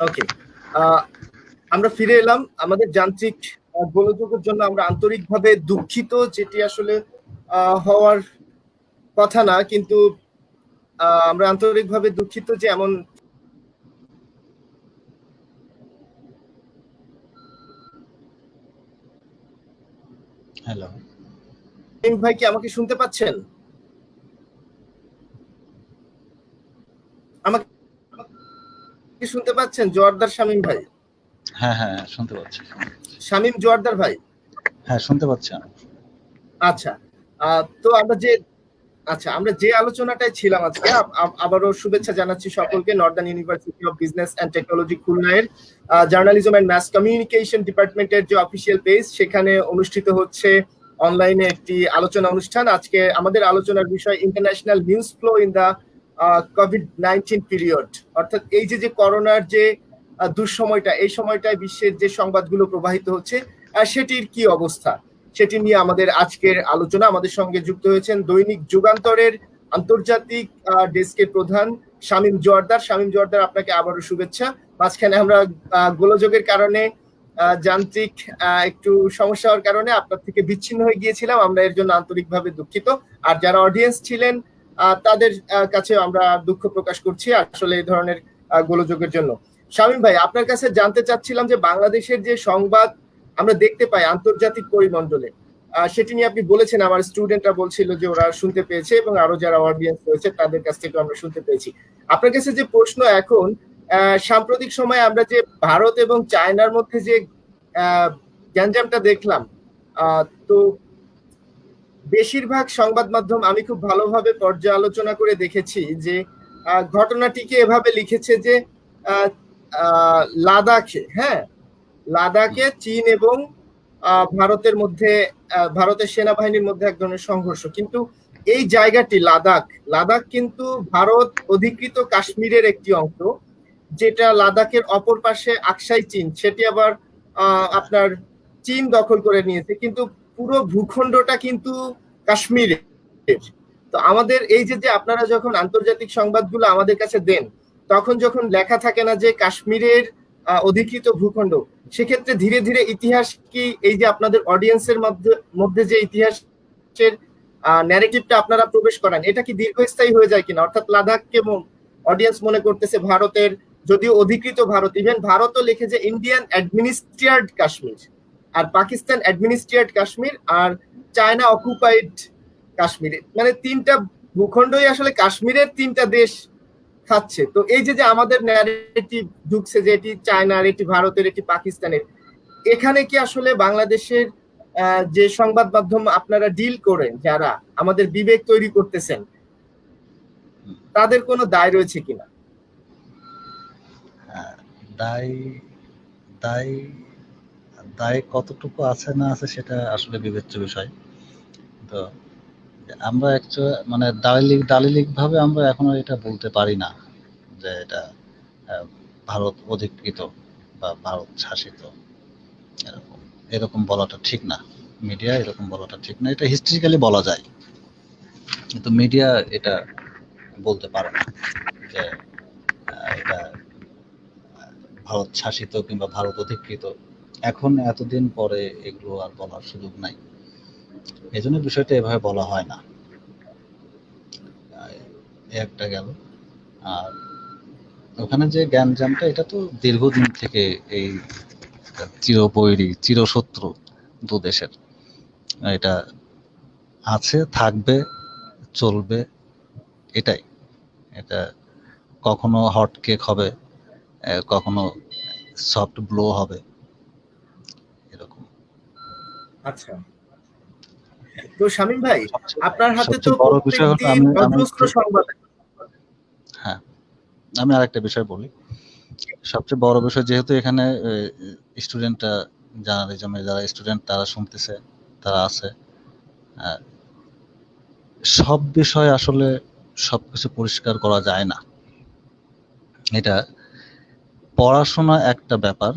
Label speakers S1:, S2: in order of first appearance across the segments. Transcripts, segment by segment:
S1: ওকে, আমরা ফিরে এলাম। আমাদের যান্ত্রিক গোলযোগের জন্য আমরা আন্তরিকভাবে দুঃখিত, যেটি আসলে হওয়ার কথা না, কিন্তু আমরা আন্তরিকভাবে দুঃখিত যে এমন।
S2: হ্যালো
S1: ভাই, কি আমাকে শুনতে পাচ্ছেন? আমাকে শুনতে পাচ্ছেন জোয়ারদার শামীম ভাই?
S2: হ্যাঁ হ্যাঁ শুনতে পাচ্ছি।
S1: শামীম জোয়ারদার ভাই?
S2: হ্যাঁ শুনতে পাচ্ছি।
S1: আচ্ছা, তো আমরা যে আলোচনাটায় ছিলাম আজকে, আবারও শুভেচ্ছা জানাচ্ছি সকলকে। Northern university of business and technology খুলনায়ের জার্নালিজম অ্যান্ড মাস কমিউনিকেশন ডিপার্টমেন্টের যে অফিসিয়াল পেজ, সেখানে অনুষ্ঠিত হচ্ছে অনলাইনে একটি আলোচনা অনুষ্ঠান। আজকে আমাদের আলোচনার বিষয় international news flow in the কোভিড-19 পিরিয়ড, অর্থাৎ এই যে করোনার যে দুঃসময়টা, এই সময়টায় বিশ্বের যে সংবাদগুলো প্রবাহিত হচ্ছে সেটির কি অবস্থা, সেটি নিয়ে আমাদের আজকের আলোচনা। আমাদের সঙ্গে যুক্ত হয়েছেন দৈনিক যুগান্তরের আন্তর্জাতিক ডেস্কের প্রধান শামীম জোয়ারদার। শামীম জোয়ারদার, আপনাকে আবারও শুভেচ্ছা। মাঝখানে আমরা গোলযোগের কারণে, যান্ত্রিক একটু সমস্যা হওয়ার কারণে আপনার থেকে বিচ্ছিন্ন হয়ে গিয়েছিলাম, আমরা এর জন্য আন্তরিকভাবে দুঃখিত। আর যারা অডিয়েন্স ছিলেন তাদের কাছে আমরা দুঃখ প্রকাশ করছি আসলে এই ধরনের গোলযোগের জন্য। শামীম ভাই, আপনার কাছে জানতে চাচ্ছিলাম যে বাংলাদেশের যে সংবাদ আমরা দেখতে পাই আন্তর্জাতিক পরিমণ্ডলে, সেটি নিয়ে আপনি বলেছেন, আমার স্টুডেন্টরা বলছিল যে ওরা শুনতে পেয়েছে এবং আরো যারা অডিয়েন্স রয়েছে তাদের কাছ থেকে আমরা শুনতে পেয়েছি। আপনার কাছে যে প্রশ্ন এখন, সাম্প্রতিক সময়ে আমরা যে ভারত এবং চায়নার মধ্যে যে গ্যাঞ্জামটা দেখলাম, তো বেশিরভাগ সংবাদ মাধ্যম আমি খুব ভালোভাবে পর্যালোচনা করে দেখেছি যে ঘটনাটিকে এভাবে লিখেছে যে লাদাখে চীন এবং ভারতের মধ্যে, ভারতের সেনাবাহিনীর মধ্যে এক ধরনের সংঘর্ষ। কিন্তু এই জায়গাটি লাদাখ কিন্তু ভারত অধিকৃত কাশ্মীরের একটি অংশ, যেটা লাদাখের অপর পাশে আকসাই চীন, সেটি আবার আপনার চীন দখল করে নিয়েছে, কিন্তু পুরো ভূখণ্ডটা কিন্তু কাশ্মীরের। তো আমাদের এই যে আপনারা যখন আন্তর্জাতিক সংবাদগুলো আমাদের কাছে দেন, তখন যখন লেখা থাকে না যে কাশ্মীরের অধিকৃত ভূখণ্ড, সেক্ষেত্রে ধীরে ধীরে ইতিহাস কি, এই যে আপনাদের অডিয়েন্সের মধ্যে যে ইতিহাসের ন্যারেটিভটা আপনারা প্রবেশ করান, এটা কি দীর্ঘস্থায়ী হয়ে যায় কিনা? অর্থাৎ লাদাখকে অডিয়েন্স মনে করতেছে ভারতের, যদিও অধিকৃত ভারত, ইভেন ভারতও লিখে যে ইন্ডিয়ান অ্যাডমিনিস্ট্রেটেড কাশ্মীর, আর পাকিস্তান অ্যাডমিনিস্ট্রেটেড কাশ্মীর, আর চায়না অকুপাইড কাশ্মীর, মানে তিনটা ভূখণ্ডই আসলে কাশ্মীরের তিনটা দেশ খাচ্ছে। তো এই যে আমাদের ন্যারেটিভ ঢুকছে যে এটি চায়নার, এটি ভারতের, এটি পাকিস্তানের, এখানে কি আসলে বাংলাদেশের যে সংবাদ মাধ্যম আপনারা ডিল করেন, যারা আমাদের বিবেক তৈরি করতেছেন, তাদের কোনো দায় রয়েছে কিনা?
S2: দায় কতটুকু আছে না আছে সেটা আসলে বিবেচ্য বিষয়। তো আমরা মানে দালিলিক ভাবে আমরা এখনো এটা বলতে পারি না যে এটা ভারত অধিকৃত বা ভারত শাসিত, এরকম বলাটা ঠিক না। মিডিয়া এরকম বলাটা ঠিক না। এটা হিস্ট্রিক্যালি বলা যায়, কিন্তু মিডিয়া এটা বলতে পারে না যে এটা ভারত শাসিত কিংবা ভারত অধিকৃত। এখন এতদিন পরে এগুলো আর বলার সুযোগ নাই, এই জন্য বিষয়টা এভাবে বলা হয় না। একটা গেল। আর ওখানে যে গ্যাঞ্জামটা, এটা তো দীর্ঘদিন থেকে এই চিরবৈরী চিরশত্রু দু দেশের, এটা আছে, থাকবে, চলবে, এটাই। এটা কখনো হট কেক হবে, কখনো সফট ব্লো হবে, এরকম।
S1: আচ্ছা, তো শামীম ভাই, আপনার হাতে তো
S2: বড় বিষয় হলো
S1: অজস্র সংবাদ।
S2: হ্যাঁ, আমি আরেকটা বিষয় বলি। সবচেয়ে বড় বিষয়, যেহেতু এখানে স্টুডেন্টরা, জার্নালিজমের যারা স্টুডেন্ট তারা শুনতেছে, তারা আছে, সব বিষয় আসলে সবকিছু পরিষ্কার করা যায় না। এটা পড়াশোনা একটা ব্যাপার,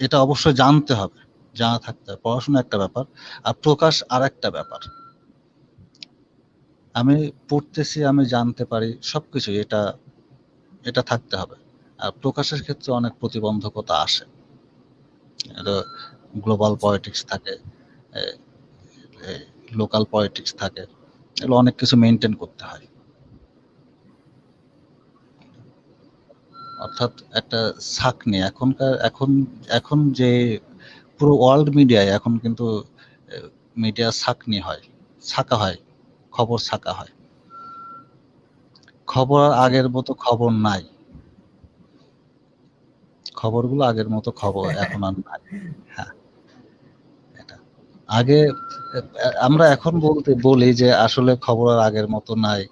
S2: এটা অবশ্যই জানতে হবে, জানা থাকতে হবে। পড়াশোনা একটা ব্যাপার, আর প্রকাশ আর একটা ব্যাপার। আমি পড়তেছি, আমি জানতে পারি সবকিছু, এটা থাকতে হবে। আর প্রকাশের ক্ষেত্রে অনেক প্রতিবন্ধকতা আসে। গ্লোবাল পলিটিক্স থাকে, লোকাল পলিটিক্স থাকে, এগুলো অনেক কিছু মেনটেন করতে হয়। অর্থাৎ একটা ছাঁকনি এখন যে পুরো ওয়ার্ল্ড মিডিয়ায় এখন কিন্তু মিডিয়া ছাঁকা হয়, খবর ছাঁকা হয়। খবর আগের মতো খবর নাই, খবরগুলো আগের মতো খবর এখন আর নাই। হ্যাঁ, এটা আগে আমরা এখন বলি যে আসলে খবর আর আগের মতো নাই,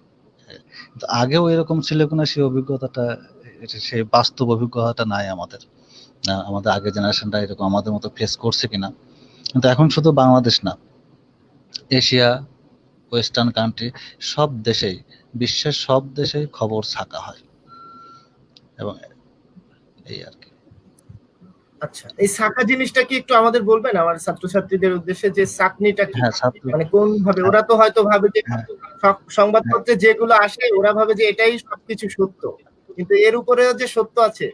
S2: কিন্তু আগেও এরকম ছিল কিনা সেই অভিজ্ঞতাটা, সেই বাস্তব অভিজ্ঞতাটা নাই আমাদের। আমাদের আগের জেনারেশনটা এরকম আমাদের মতো ফেস করছে কিনা। কিন্তু এখন শুধু বাংলাদেশ না, এশিয়া, ওয়েস্টার্ন কান্ট্রি, সব দেশেই, বিশ্বের সব দেশেই খবর ছাকা হয়, এবং এই আর কি।
S1: আচ্ছা, এই ছাকা জিনিসটা কি একটু আমাদের বলবেন আমার ছাত্রছাত্রীদের উদ্দেশ্যে, যে ছাকনিটা কি?
S2: হ্যাঁ,
S1: মানে কোন ভাবে ওরা তো হয়তো ভাবে যে
S2: হ্যাঁ,
S1: সংবাদপত্রে যেগুলো আসে ওরা ভাবে যে এটাই সবকিছু সত্য, কিন্তু এর উপরেও যে সত্য আছে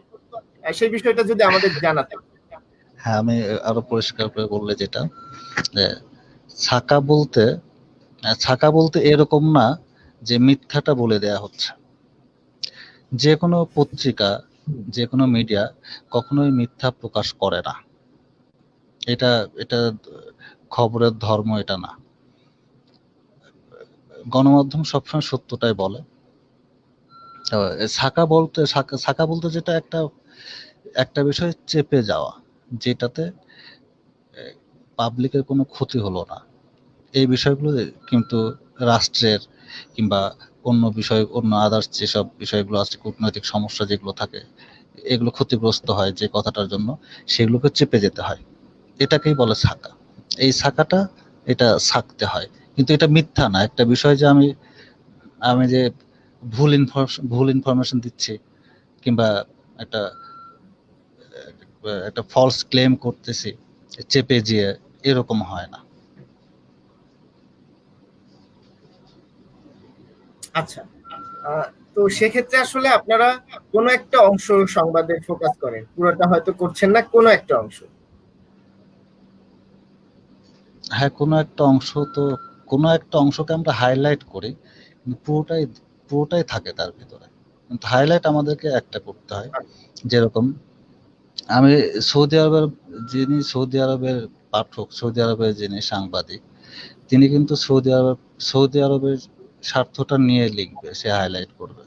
S1: সেই বিষয়টা যদি আমাদের জানাতেন।
S2: হ্যাঁ, আমি আরো পরিষ্কার করে বললে যেটা, যে ছাকা বলতে এরকম না যে মিথ্যাটা বলে দেয়া হচ্ছে। যে কোনো পত্রিকা, যে কোনো মিডিয়া কখনোই মিথ্যা প্রকাশ করে না। এটা এটা খবরের ধর্ম এটা না। গণমাধ্যম সবসময় সত্যটাই বলে। ছাকা বলতে যেটা একটা বিষয় চেপে যাওয়া, যেটাতে পাবলিকের কোনো ক্ষতি হলো না, এই বিষয়গুলো কিন্তু রাষ্ট্রের কিংবা অন্য আদার্স যেসব বিষয়গুলো আছে, কূটনৈতিক সমস্যা যেগুলো থাকে, এগুলো ক্ষতিগ্রস্ত হয় যে কথাটার জন্য, সেগুলোকে চেপে যেতে হয়, এটাকেই বলে ছাকা। এই ছাকাটা এটা ছাকতে হয়, কিন্তু এটা মিথ্যা না। একটা বিষয় যে আমি যে ভুল ইনফরমেশন দিচ্ছি কিংবা একটা একটা ফলস ক্লেম করতেছি চেপে যেয়ে, এরকম হয় না।
S1: আচ্ছা, তো সেক্ষেত্রে আসলে আপনারা কোনো একটা অংশ সংবাদে ফোকাস করেন, পুরোটা হয়তো করছেন না, কোনো একটা অংশ।
S2: হ্যাঁ, কোনো একটা অংশকে আমরা হাইলাইট করি, কিন্তু পুরোটাই থাকে তার ভিতরে। কিন্তু হাইলাইট আমাদেরকে একটা করতে হয়। যেরকম আমি সৌদি আরবের পাঠক, সৌদি আরবের যিনি সাংবাদিক, তিনি কিন্তু সৌদি আরবের স্বার্থটা নিয়ে লিখবে, সে হাইলাইট করবে।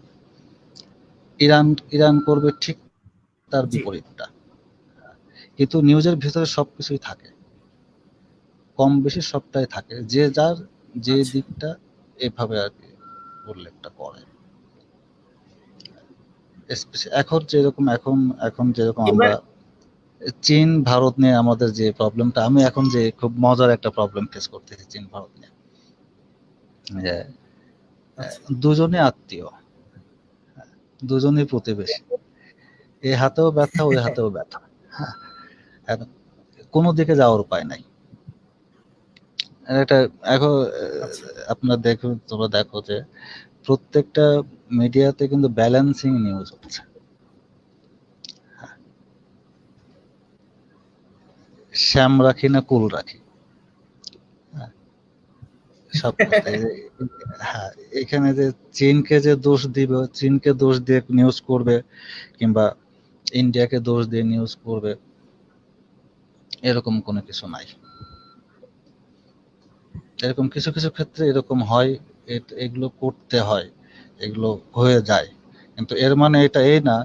S2: ইরান করবে ঠিক তার
S1: জি,
S2: বিপরীতটা। কিন্তু নিউজের ভিতরে সবকিছুই থাকে, কম বেশি সবটাই থাকে, যে
S1: আচ্ছা,
S2: দিকটা এভাবে আর কি উল্লেখটা করে। এখন যেরকম আমরা
S1: এবার
S2: চীন ভারত নিয়ে আমাদের যে প্রবলেমটা, আমি এখন যে খুব মজার একটা প্রবলেম ফেস করতেছি চীন ভারত নিয়ে, যে
S1: আচ্ছা,
S2: দুজনে আত্মীয়, দুজনেই প্রতিবেশী, এ হাতেও ব্যথা ওই হাতেও ব্যথা। হ্যাঁ, এখন কোনো দিকে যাওয়ার উপায় নাই। এটা এখন
S1: আচ্ছা,
S2: তোমরা দেখো যে প্রত্যেকটা মিডিয়াতে কিন্তু ব্যালেন্সিং নিউজ হচ্ছে। শ্যাম রাখি না কুল রাখি, হ্যাঁ, সব কথাই। হ্যাঁ, এখানে যে চীনকে দোষ দিয়ে নিউজ করবে কিংবা ইন্ডিয়াকে দোষ দিয়ে নিউজ করবে, এরকম কোনো কিছু নাই। এরকম কিছু কিছু ক্ষেত্রে এরকম হয়, এগুলো করতে হয়, এগুলো হয়ে যায়। কিন্তু এর মানে এটা এই না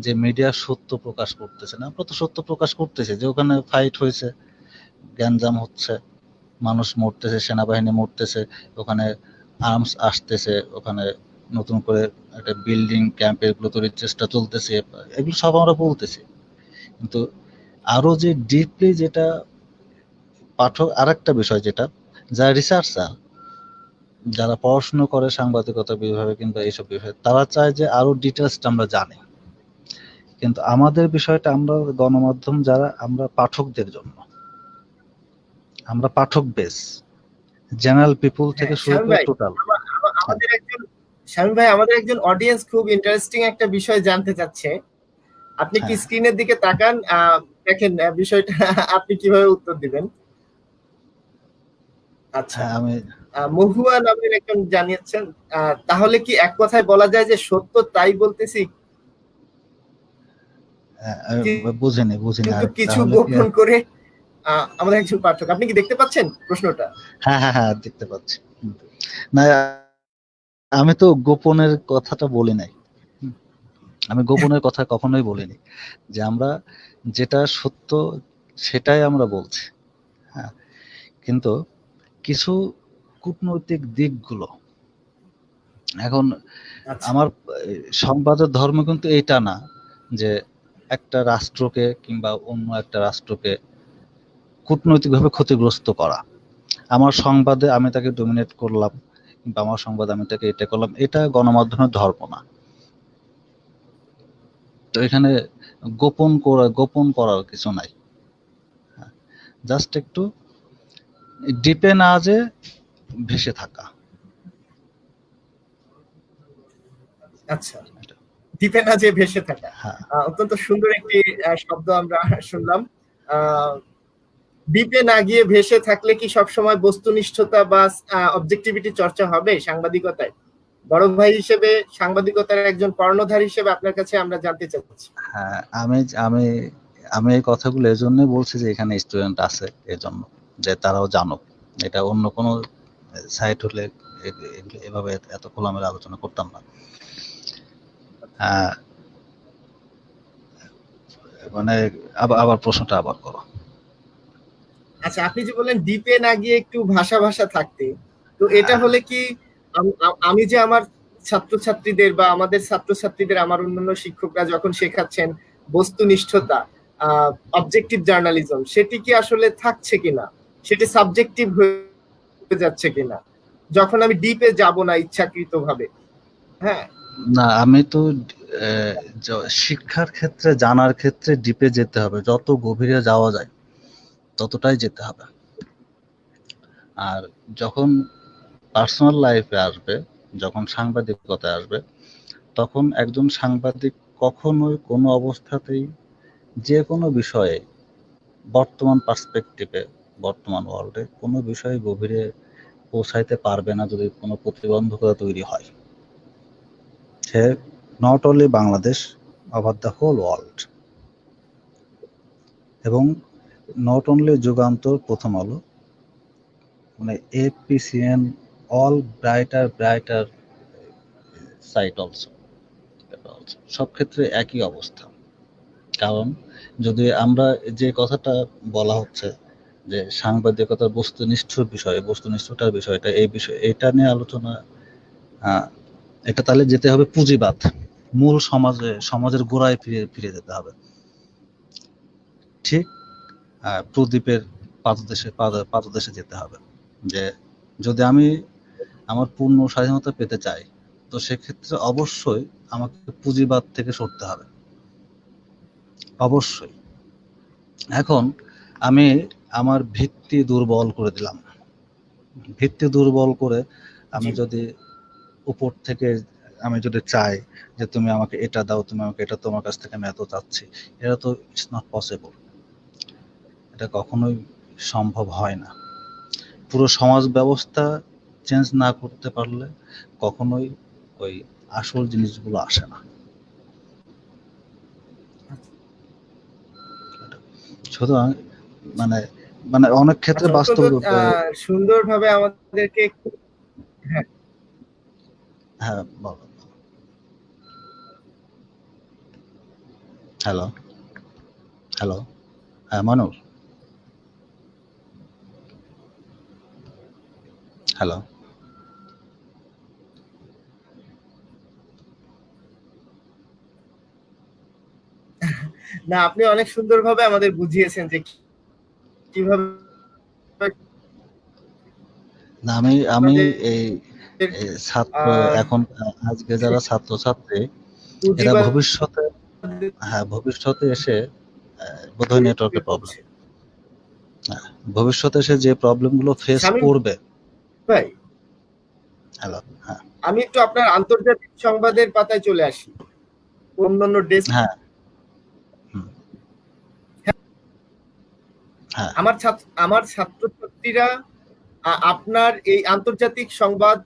S2: যে মিডিয়া সত্য প্রকাশ করতেছে না। আমরা তো সত্য প্রকাশ করতেছি, যে ওখানে ফাইট হয়েছে, গ্যাঞ্জাম হচ্ছে, মানুষ মরতেছে, সেনাবাহিনী মরতেছে, ওখানে আর্মস আসতেছে, ওখানে নতুন করে একটা বিল্ডিং ক্যাম্প এগুলো তৈরির চেষ্টা চলতেছে, এগুলো সব আমরা বলতেছি। কিন্তু আরো যে ডিপলি যেটা আরেকটা বিষয় যেটা, যারা রিসার্চার, যারা পড়াশোনা করে সাংবাদিকতা বিভাগে কিংবা এইসব বিষয়ে, তারা চায় যে আরো ডিটেলসটা আমরা জানি। কিন্তু আমাদের বিষয়টা, আমরা গণমাধ্যম যারা, আমরা পাঠকদের জন্য, আমরা পাঠক বেস, জেনারেল পিপল
S1: হ্যাঁ,
S2: থেকে শুরু করে টোটাল।
S1: আমাদের একজন স্বামী ভাই, আমাদের একজন অডিয়েন্স খুব ইন্টারেস্টিং একটা বিষয় জানতে চাচ্ছে, আপনি কি
S2: হ্যাঁ
S1: স্ক্রিনের দিকে তাকান, দেখেন বিষয়টা আপনি কিভাবে উত্তর দিবেন। আচ্ছা,
S2: হ্যাঁ আমি
S1: মহুয়া নামের একজন জানিয়েছেন, তাহলে কি এক কথায় বলা যায় যে সত্য তাই বলতেছি,
S2: বুঝিনি বুঝিনি
S1: কিন্তু
S2: আর
S1: কিছু
S2: তাহলে কি
S1: গোপন করে। আমাদের একজন পাঠক, আপনি কি দেখতে পাচ্ছেন প্রশ্নটা?
S2: হ্যাঁ হ্যাঁ হ্যাঁ দেখতে পাচ্ছি। না আমি তো গোপনের কথাটা বলি নাই। আমি গোপনের কথা কখনোই বলিনি, যে আমরা যেটা সত্য সেটাই আমরা বলছি। হ্যাঁ, কিন্তু কিছু কূটনৈতিক দিকগুলো এখন
S1: আচ্ছা
S2: আমার সংবাদের ধর্ম কিন্তু এইটা না যে একটা রাষ্ট্রকে কিংবা অন্য একটা রাষ্ট্রকে কূটনৈতিকভাবে ক্ষতিগ্রস্ত করা। আমার সংবাদে আমি তাকে ডমিনেট করলাম কিংবা আমার সংবাদে আমি তাকে এটা করলাম, এটা গণমাধ্যমের ধর্ম না। তো এখানে গোপন করার কিছু নাই। জাস্ট একটু ডিপে না যে ভেসে থাকা।
S1: আচ্ছা, দ্বীপে না যে ভেসে থাকা,
S2: হ্যাঁ
S1: অত্যন্ত সুন্দর একটি শব্দ আমরা শুনলাম। আহ, দ্বীপে না গিয়ে ভেসে থাকলে কি সবসময় বস্তুনিষ্ঠতা বা অবজেক্টিভিটি চর্চা হবে সাংবাদিকতায়? বড় ভাই হিসেবে, সাংবাদিকতার একজন কর্ণধার হিসেবে আপনার কাছে আমরা জানতে চাচ্ছি।
S2: হ্যাঁ আমি আমি আমি এই কথাগুলো এই জন্যই বলছি যে এখানে স্টুডেন্ট আছে, এজন্য যে তারাও জানুক। এটা অন্য কোনো সাইট হলে এভাবে এত খোলামেলা আলোচনা করতাম না। আহ, মানে আবার আবার প্রশ্নটা আবার করো।
S1: আচ্ছা, আপনি যে বললেন দ্বীপে না গিয়ে একটু ভাষা ভাষা থাকতে, তো এটা
S2: হ্যাঁ
S1: হলে কি আমি যে আমার ছাত্রছাত্রীদের বা আমাদের ছাত্রছাত্রীদের, আমার অন্যান্য শিক্ষকরা যখন শেখাচ্ছেন বস্তুনিষ্ঠতা, অবজেক্টিভ জার্নালিজম, সেটি কি আসলে থাকছে কিনা, সেটি সাবজেক্টিভ হয়ে যাচ্ছে কিনা যখন আমি ডিপে যাব না ইচ্ছাকৃত ভাবে? হ্যাঁ।
S2: না আমি তো শিক্ষার ক্ষেত্রে জানার ক্ষেত্রে ডিপে যেতে হবে, যত গভীরে যাওয়া যায় ততটাই যেতে হবে। আর যখন পার্সোনাল লাইফে আসবে, যখন সাংবাদিকতায় আসবে, তখন একজন সাংবাদিক কখনোই কোনো অবস্থাতেই যে কোনো বিষয়ে বর্তমান পার্সপেক্টিভে, বর্তমান ওয়ার্ল্ডে কোনো বিষয়ে গভীরে পৌঁছাইতে পারবে না যদি কোনো প্রতিবন্ধকতা তৈরি হয়। সে not only Bangladesh, over the whole world. এবং নট অনলি যুগান্তর, প্রথম আলো, মানে APCN, all brighter site also, সব ক্ষেত্রে একই অবস্থা। কারণ যদি আমরা যে কথাটা বলা হচ্ছে যে সাংবাদিকতার বস্তুনিষ্ঠতার বিষয়টা, এই বিষয় এটা নিয়ে আলোচনা, এটা তাহলে যেতে হবে পুঁজিবাদ, মূল সমাজের গোড়ায় ফিরে ফিরে যেতে হবে। ঠিক প্রদীপের পাদদেশে যেতে হবে, যে যদি আমি আমার পূর্ণ স্বাধীনতা পেতে চাই, তো সেক্ষেত্রে অবশ্যই আমাকে পুঁজিবাদ থেকে সরতে হবে, অবশ্যই। এখন আমি আমার ভিত্তি দুর্বল করে দিলাম, ভিত্তি দুর্বল করে আমি
S1: জি।
S2: যদি উপর থেকে আমি যদি চাই যে তুমি আমাকে এটা দাও, তুমি আমাকে এটা, তোমার কাছ থেকে আমি এত চাচ্ছি, এটা তো ইটস নট পসিবল। এটা কখনোই সম্ভব হয় না। পুরো সমাজ ব্যবস্থা চেঞ্জ না করতে পারলে কখনোই ওই আসল জিনিসগুলো আসে না। সুতরাং মানে মানে অনেক ক্ষেত্রে
S1: আচ্ছা, অত্যন্ত
S2: বাস্তব।
S1: সুন্দরভাবে আমাদেরকে। হ্যাঁ,
S2: হ্যাঁ বলো। হ্যালো, হ্যালো, হ্যাঁ মানুষ, হ্যালো।
S1: না, আপনি অনেক সুন্দরভাবে আমাদের বুঝিয়েছেন যে কিভাবে
S2: না আমি আমি
S1: আমাদের
S2: এই এই ছাত্র,
S1: আহ
S2: এখন আজকে যারা ছাত্রছাত্রী, এরা
S1: পুঁজিবাদ
S2: ভবিষ্যতে, হ্যাঁ ভবিষ্যতে এসে বোধহয় নেটওয়ার্কের প্রবলেম,
S1: করছে।
S2: ভবিষ্যতে এসে যে প্রবলেমগুলো ফেস
S1: শামীম
S2: করবে।
S1: ভাই,
S2: হ্যালো, হ্যাঁ
S1: আমি একটু আপনার আন্তর্জাতিক সংবাদের পাতায় চলে আসি, অন্যান্য ডেস্ক
S2: হ্যাঁ হ্যাঁ
S1: আমার ছাত্রছাত্রীরা আপনার এই আন্তর্জাতিক সংবাদ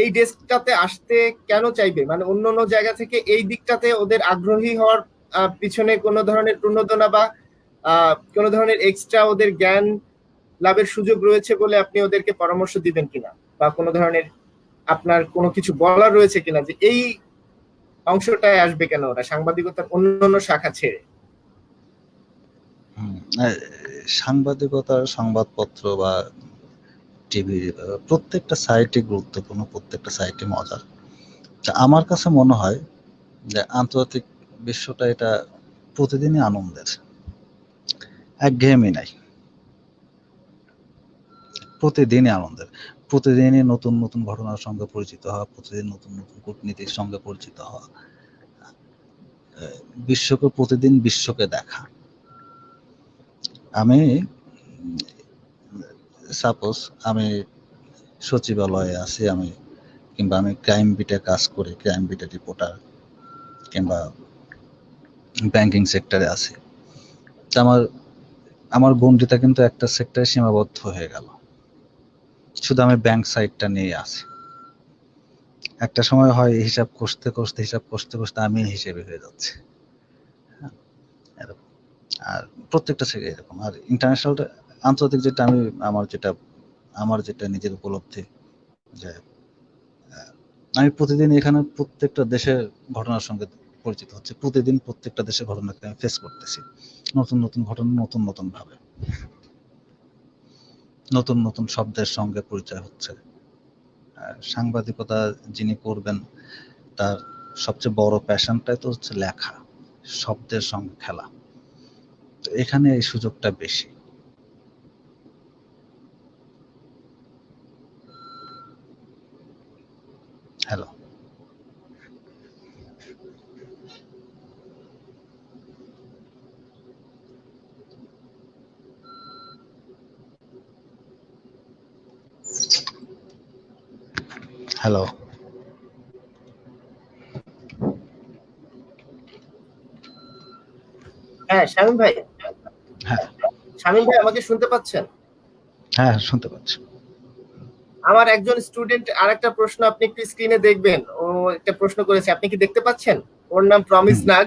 S1: এই ডেস্কটাতে আসতে কেন চাইবে, মানে অন্য অন্য জায়গা থেকে এই দিকটাতে ওদের আগ্রহী হওয়ার পিছনে কোনো ধরনের প্রণোদনা বা কোনো ধরনের এক্সট্রা ওদের জ্ঞান লাভের সুযোগ রয়েছে বলে আপনি ওদেরকে পরামর্শ দিবেন কিনা, বা কোনো ধরনের আপনার কোনো কিছু বলার রয়েছে কিনা যে এই অংশটায় আসবে কেন ওরা সাংবাদিকতার অন্যান্য শাখা ছেড়ে?
S2: সাংবাদিকতার, সংবাদপত্র বা টিভি প্রত্যেকটা সাইটে গুরুত্বপূর্ণ, প্রত্যেকটা সাইটে মজার। আমার কাছে মনে হয় যে আন্তর্জাতিক বিশ্বটা এটা প্রতিদিনই আনন্দের, একঘেয়েমি নাই, প্রতিদিনই আনন্দের, প্রতিদিনই নতুন নতুন ঘটনার সঙ্গে পরিচিত হওয়া, প্রতিদিন নতুন নতুন কূটনীতির সঙ্গে পরিচিত হওয়া, বিশ্বকে প্রতিদিন বিশ্বকে দেখা। আমি সাপোজ আমি সচিবালয়ে আছি, কিংবা আমি ক্রাইম বিটে কাজ করি, ক্রাইম বিটে রিপোর্টার, কিংবা ব্যাংকিং সেক্টরে আছি, আমার গণ্ডিটা কিন্তু একটা সেক্টরে সীমাবদ্ধ হয়ে গেল, শুধু আমি ব্যাংক সাইডটা নিয়ে আছি। একটা সময় হয় হিসাব কষতে কষতে আমি হিসেবে হয়ে যাচ্ছে, এরকম। আর প্রত্যেকটা সেক্টরে এরকম। আর ইন্টারন্যাশনাল, আন্তর্জাতিক যেটা আমার যেটা নিজের উপলব্ধি, যে আমি প্রতিদিন এখানে প্রত্যেকটা দেশের ঘটনার সঙ্গে পরিচিত হচ্ছে, প্রতিদিন প্রত্যেকটা দেশের ঘটনাকে আমি ফেস করতেছি, নতুন নতুন ঘটনা, নতুন নতুন ভাবে, নতুন নতুন শব্দের সঙ্গে পরিচয় হচ্ছে। সাংবাদিকতা যিনি করবেন তার সবচেয়ে বড় প্যাশনটাই তো হচ্ছে লেখা, শব্দের সঙ্গে খেলা। তো এখানে এই সুযোগটা বেশি। হ্যালো, হ্যালো,
S1: হ্যাঁ শামীম ভাই,
S2: হ্যাঁ
S1: আমাকে শুনতে পাচ্ছেন?
S2: হ্যাঁ শুনতে পাচ্ছি।
S1: আমার একজন স্টুডেন্ট আরেকটা প্রশ্ন, আপনি একটু স্ক্রিনে দেখবেন, ও একটা প্রশ্ন করেছে, আপনি কি দেখতে পাচ্ছেন? ওর নাম প্রমিস নাগ।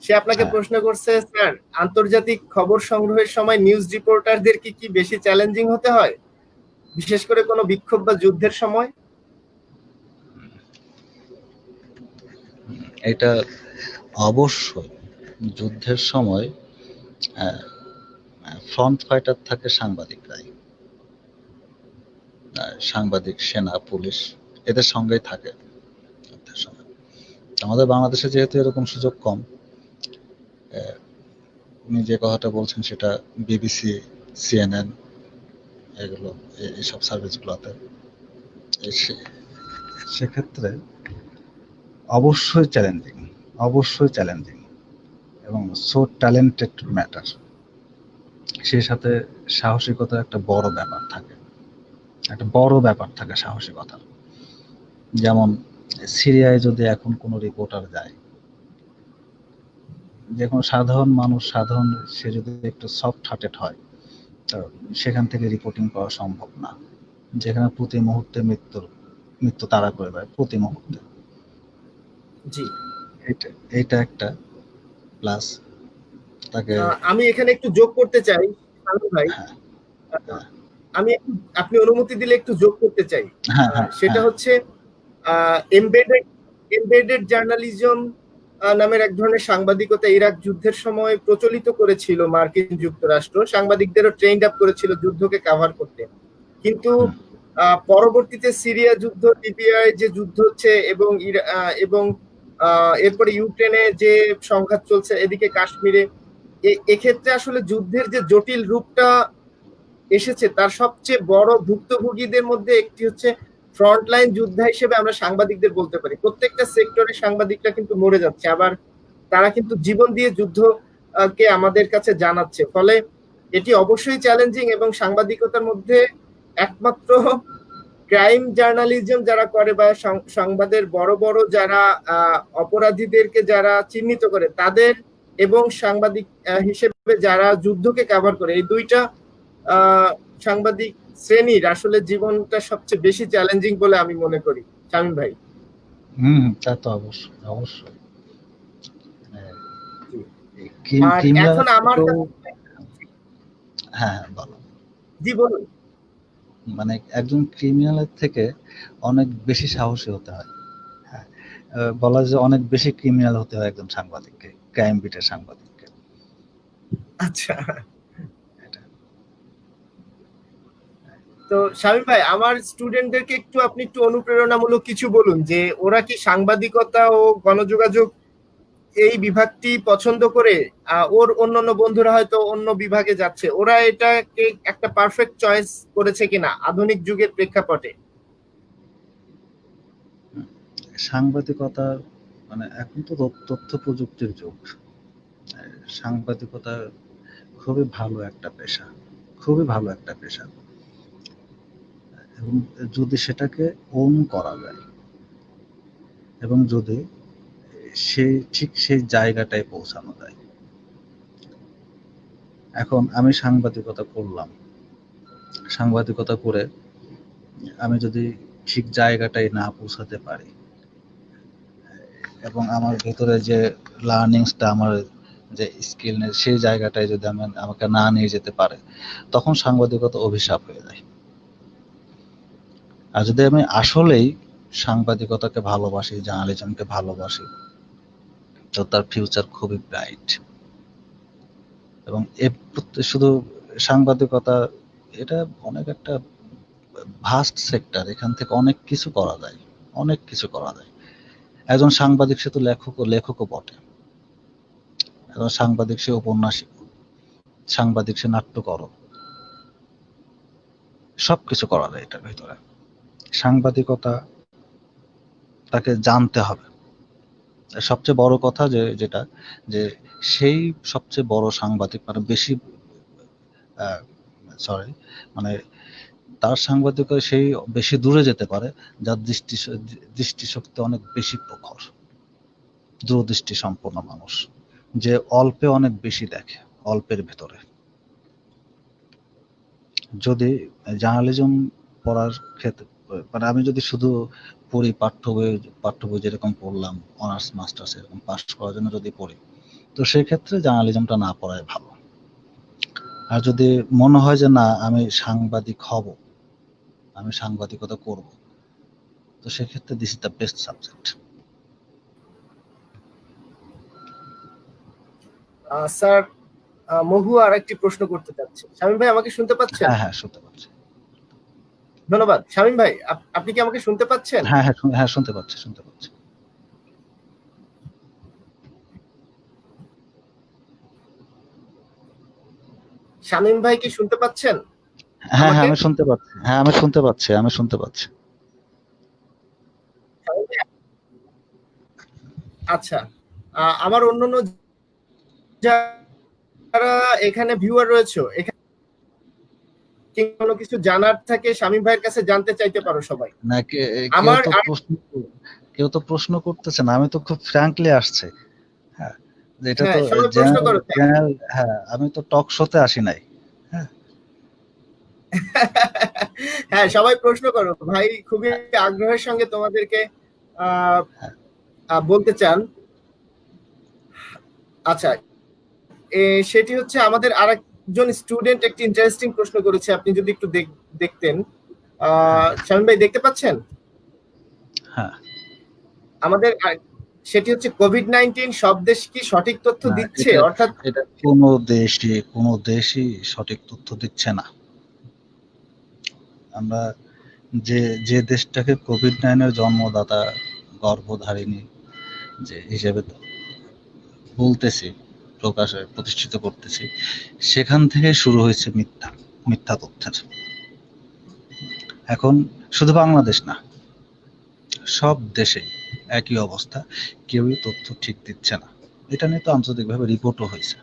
S1: সে আপনাকে
S2: হ্যাঁ,
S1: প্রশ্ন করছে, স্যার আন্তর্জাতিক খবর সংগ্রহের সময় নিউজ রিপোর্টারদের কি বেশি চ্যালেঞ্জিং হতে হয়, বিশেষ করে কোনো বিক্ষোভ বা যুদ্ধের সময়?
S2: এটা অবশ্যই যুদ্ধের সময় ফ্রন্ট ফাইটার থাকে সাংবাদিকরাই, সাংবাদিক, সেনা, পুলিশ এদের সঙ্গেই থাকে যুদ্ধের সময়। আমাদের বাংলাদেশে যেহেতু এরকম সুযোগ কম, উনি যে কথাটা বলছেন সেটা বিবিসি, সিএনএন, এগুলো এইসব সার্ভিসগুলোতে, সেক্ষেত্রে অবশ্যই চ্যালেঞ্জিং এবং সো ট্যালেন্টেড ম্যাটার। সেই সাথে সাহসিকতার একটা বড় ব্যাপার থাকে সাহসিকতার। যেমন সিরিয়ায় যদি এখন কোনো রিপোর্টার যায়, যে কোনো সাধারণ মানুষ, সে যদি একটু সফট হার্টেড হয়, তো সেখান থেকে রিপোর্টিং করা সম্ভব না, যেখানে প্রতি মুহূর্তে মৃত্যু তাড়া করে দেয়, প্রতি মুহূর্তে।
S1: জি,
S2: এটা একটা প্লাস তাকে।
S1: আমি এখানে একটু যোগ করতে চাই ভাই,
S2: হ্যাঁ,
S1: আপনি অনুমতি দিলে একটু যোগ করতে চাই। সেটা হচ্ছে এমবেডেড জার্নালিজম নামের এক ধরনের সাংবাদিকতা ইরাক যুদ্ধের সময় প্রচলিত করেছিল মার্কিন যুক্তরাষ্ট্র, সাংবাদিকদেরও ট্রেন্ড আপ করেছিল যুদ্ধকে কভার করতে। কিন্তু পরবর্তীতে সিরিয়া যুদ্ধ, লিবিয়ায় যে যুদ্ধ হচ্ছে, এবং এরপরে ইউক্রেনে যে সংঘাত চলছে, এদিকে কাশ্মীরে, এক্ষেত্রে আসলে যুদ্ধের যে জটিল রূপটা এসেছে, তার সবচেয়ে বড় ভুক্তভোগীদের মধ্যে একটি হচ্ছে ফ্রন্টলাইন যোদ্ধা হিসেবে আমরা সাংবাদিকদের বলতে পারি। প্রত্যেকটা সেক্টরে সাংবাদিকরা কিন্তু মরে যাচ্ছে, আবার তারা কিন্তু জীবন দিয়ে যুদ্ধ কে আমাদের কাছে জানাচ্ছে। ফলে এটি অবশ্যই চ্যালেঞ্জিং, এবং সাংবাদিকতার মধ্যে একমাত্র ক্রাইম জার্নালিজম যারা করে বা সংবাদের বড় বড় যারা অপরাধীদেরকে যারা চিহ্নিত করে, তাদের এবং সাংবাদিক হিসেবে যারা যুদ্ধকে কভার করে, এই দুইটা সাংবাদিক শ্রেণীর আসলে জীবনটা সবচেয়ে বেশি চ্যালেঞ্জিং বলে আমি মনে করি। শামীম ভাই।
S2: তা তো অবশ্যই অবশ্যই।
S1: আর এখন আমার
S2: হ্যাঁ বলো।
S1: জি বলুন।
S2: মানে একজন ক্রিমিনালের থেকে অনেক বেশি সাহসী হতে হয়। হ্যাঁ, বলা যায় অনেক বেশি ক্রিমিনাল হতে হয় একজন সাংবাদিককে, ক্রাইম বিটের সাংবাদিককে।
S1: আচ্ছা, তো শামীম ভাই, আমার স্টুডেন্টদেরকে আপনি একটু অনুপ্রেরণামূলক কিছু বলুন, যে ওরা কি সাংবাদিকতা ও গণযোগাযোগ এই বিভাগটি পছন্দ করে, ওর অন্যান্য বন্ধুরা হয়তো অন্য বিভাগে যাচ্ছে, ওরা এটাকে একটা পারফেক্ট চয়েস করেছে কিনা আধুনিক যুগের প্রেক্ষাপটে?
S2: সাংবাদিকতা মানে এখন তো তথ্য প্রযুক্তির যুগ। সাংবাদিকতা খুবই ভালো একটা পেশা, খুবই ভালো একটা পেশা, এবং যদি সেটাকে ওন করা যায় এবং যদি ঠিক সেই জায়গাটায় পৌঁছানো যায়। এখন আমি সাংবাদিকতা করলাম, সাংবাদিকতা করে আমি যদি ঠিক জায়গাটায় না পৌঁছাতে পারি এবং আমার ভেতরে যে লার্নিংসটা, আমার যে স্কিল সেই জায়গাটায় যদি আমাকে না নিয়ে যেতে পারে, তখন সাংবাদিকতা অভিশাপ হয়ে যায়। আর যদি আমি আসলেই সাংবাদিকতাকে ভালোবাসি, জার্নালিজমকে ভালোবাসি, তো তার ফিউচার খুবই ব্রাইট। এবং শুধু সাংবাদিকতা, এটা অনেক একটা ভাস্ট সেক্টর, এখান থেকে অনেক কিছু করা যায়, অনেক কিছু করা যায়। একজন সাংবাদিক সে তো লেখকও বটে, একজন সাংবাদিক সে ঔপন্যাসিক, সাংবাদিক সে নাট্যকর, সবকিছু করা যায় এটার ভিতরে। সাংবাদিকতা তাকে জানতে হবে। সবচেয়ে বড় কথা যেটা যে সেই সবচেয়ে বড় সাংবাদিক, মানে বেশি মানে তার সাংবাদিকতা সেই বেশি দূরে যেতে পারে যার দৃষ্টিশক্তি অনেক বেশি প্রখর, দূরদৃষ্টি সম্পন্ন মানুষ, যে অল্পে অনেক বেশি দেখে, অল্পের ভেতরে। যদি জার্নালিজম পড়ার ক্ষেত্রে, মানে আমি যদি শুধু পড়ি পাঠ্য বই যেরকম পড়লাম, অনার্স মাস্টার্স এরকম পাস করার জন্য যদি পড়ি, তো সেক্ষেত্রে জার্নালিজমটা না পড়াই ভালো। আর যদি মনে হয় যে না আমি সাংবাদিক হব, আমি সাংবাদিকতা করব, তো সেক্ষেত্রে this is the best subject.
S1: Sir, মহু আর একটি প্রশ্ন করতে চাচ্ছে। শামীম ভাই আমাকে শুনতে পাচ্ছেন?
S2: হ্যাঁ শুনতে পাচ্ছি।
S1: ধন্যবাদ। শামীম ভাই, আপনি কি আমাকে শুনতে পাচ্ছেন?
S2: হ্যাঁ শুনতে পাচ্ছি।
S1: শামীম ভাই কি শুনতে পাচ্ছেন?
S2: হ্যাঁ আমি শুনতে পাচ্ছি। আমি শুনতে পাচ্ছি।
S1: আচ্ছা, আমার অন্যান্য যারা এখানে ভিউয়ার রয়েছে, এখানে কোনো কিছু জানার থাকে শামীম ভাইয়ের কাছে জানতে চাইতে পারো সবাই।
S2: না কেউ তো প্রশ্ন করতেছে না, আমি তো খুব ফ্র্যাঙ্কলি আসছে। হ্যাঁ, এটা তো জেনারেল। হ্যাঁ, আমি তো টক শোতে আসি নাই।
S1: হ্যাঁ, সবাই প্রশ্ন করো ভাই, খুবই আগ্রহের সঙ্গে তোমাদেরকে বলতে চান। আচ্ছা, সেটি হচ্ছে আমাদের আরেকজন স্টুডেন্ট একটি ইন্টারেস্টিং প্রশ্ন করেছে, আপনি যদি একটু দেখতেন। শামীম ভাই দেখতে পাচ্ছেন?
S2: হ্যাঁ,
S1: আমাদের সেটি হচ্ছে কোভিড-19 সব দেশ কি সঠিক তথ্য দিচ্ছে? অর্থাৎ
S2: এটা কোনো দেশই সঠিক তথ্য দিচ্ছে না। আমরা যে দেশটাকে কোভিড-19 এর জন্মদাতা, গর্ভধারিণী যে হিসেবে বলতেছি, প্রতিষ্ঠিত করতেছি, সেখান থেকে শুরু হয়েছে মিথ্যা তথ্যের। এখন শুধু বাংলাদেশ না, সব দেশে একই অবস্থা, কেউই তথ্য ঠিক দিচ্ছে না। এটা নিয়ে তো আন্তর্জাতিকভাবে রিপোর্টও হয়েছে।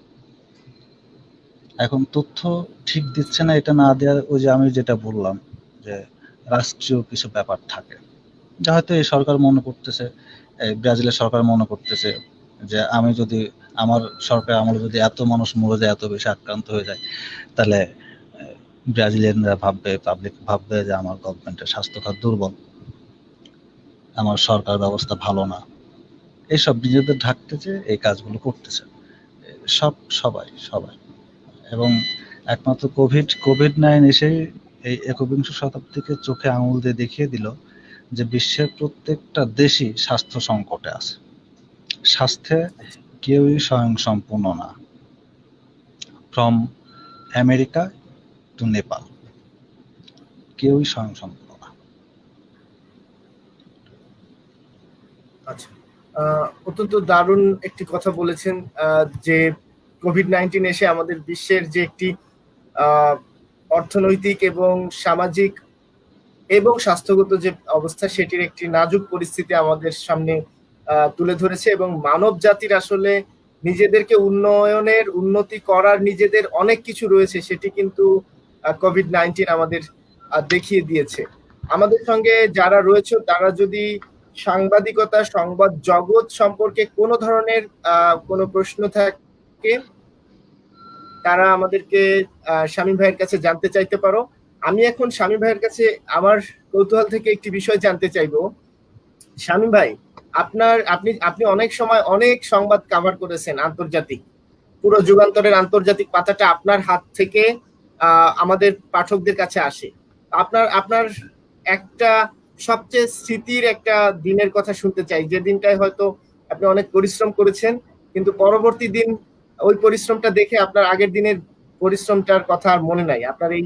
S2: এখন তথ্য ঠিক দিচ্ছে না, এটা না দেওয়ার ওই যে আমি যেটা বললাম যে রাষ্ট্রীয় কিছু ব্যাপার থাকে, যা হয়তো এই সরকার মনে করতেছে, ব্রাজিলের সরকার মনে করতেছে যে আমি যদি আমার সরকার আমলে যদি এত মানুষ মরে যায়, এত বেশি আক্রান্ত হয়ে যায়, তাহলে ব্রাজিলিয়ানরা ভাববে, পাবলিক ভাববে যে আমার গভর্নমেন্টের স্বাস্থ্যখাত দুর্বল, আমার সরকার ব্যবস্থা ভালো না। এইসব নিজেদের ঢাকতে যে এই কাজগুলো করতেছে সবাই সবাই। এবং একমাত্র কোভিড-19 এসে এই একবিংশ শতাব্দীকে চোখে আঙুল দিয়ে দেখিয়ে দিল যে বিশ্বের প্রত্যেকটা দেশই স্বাস্থ্য সংকটে আছে। স্বাস্থ্যে কেউই স্বয়ংসম্পূর্ণ না, ফ্রম আমেরিকা টু নেপাল, কেউই স্বয়ংসম্পূর্ণ না।
S1: আচ্ছা, অত্যন্ত দারুণ একটি কথা বলেছেন, যে কোভিড-19 এসে আমাদের বিশ্বের যে একটি অর্থনৈতিক এবং সামাজিক এবং স্বাস্থ্যগত যে অবস্থা, সেটির একটি নাজুক পরিস্থিতি আমাদের সামনে তুলে ধরেছে, এবং মানব জাতির আসলে নিজেদেরকে উন্নতি করার নিজেদের অনেক কিছু রয়েছে, সেটি কিন্তু কোভিড-19 আমাদের দেখিয়ে দিয়েছে। আমাদের সঙ্গে যারা রয়েছে তারা যদি সাংবাদিকতা, সংবাদ জগৎ সম্পর্কে কোনো ধরনের কোনো প্রশ্ন থাকে, তারা আমাদেরকে শামীম ভাইয়ের কাছে জানতে চাইতে পারো। আমি এখন শামীম ভাইয়ের কাছে আমার কৌতূহল থেকে একটি বিষয় জানতে চাইবো। শামীম ভাই, আপনি অনেক সময় অনেক সংবাদ কভার করেছেন আন্তর্জাতিক, পুরো যুগান্তরের আন্তর্জাতিক পাতাটা আপনার হাত থেকে আমাদের পাঠকদের কাছে আসে। আপনার একটা সবচেয়ে স্মৃতির একটা দিনের কথা শুনতে চাই, যে দিনটায় হয়তো আপনি অনেক পরিশ্রম করেছেন, কিন্তু পরবর্তী দিন ওই পরিশ্রমটা দেখে আপনার আগের দিনের পরিশ্রমটার কথা আর মনে নাই, আপনার এই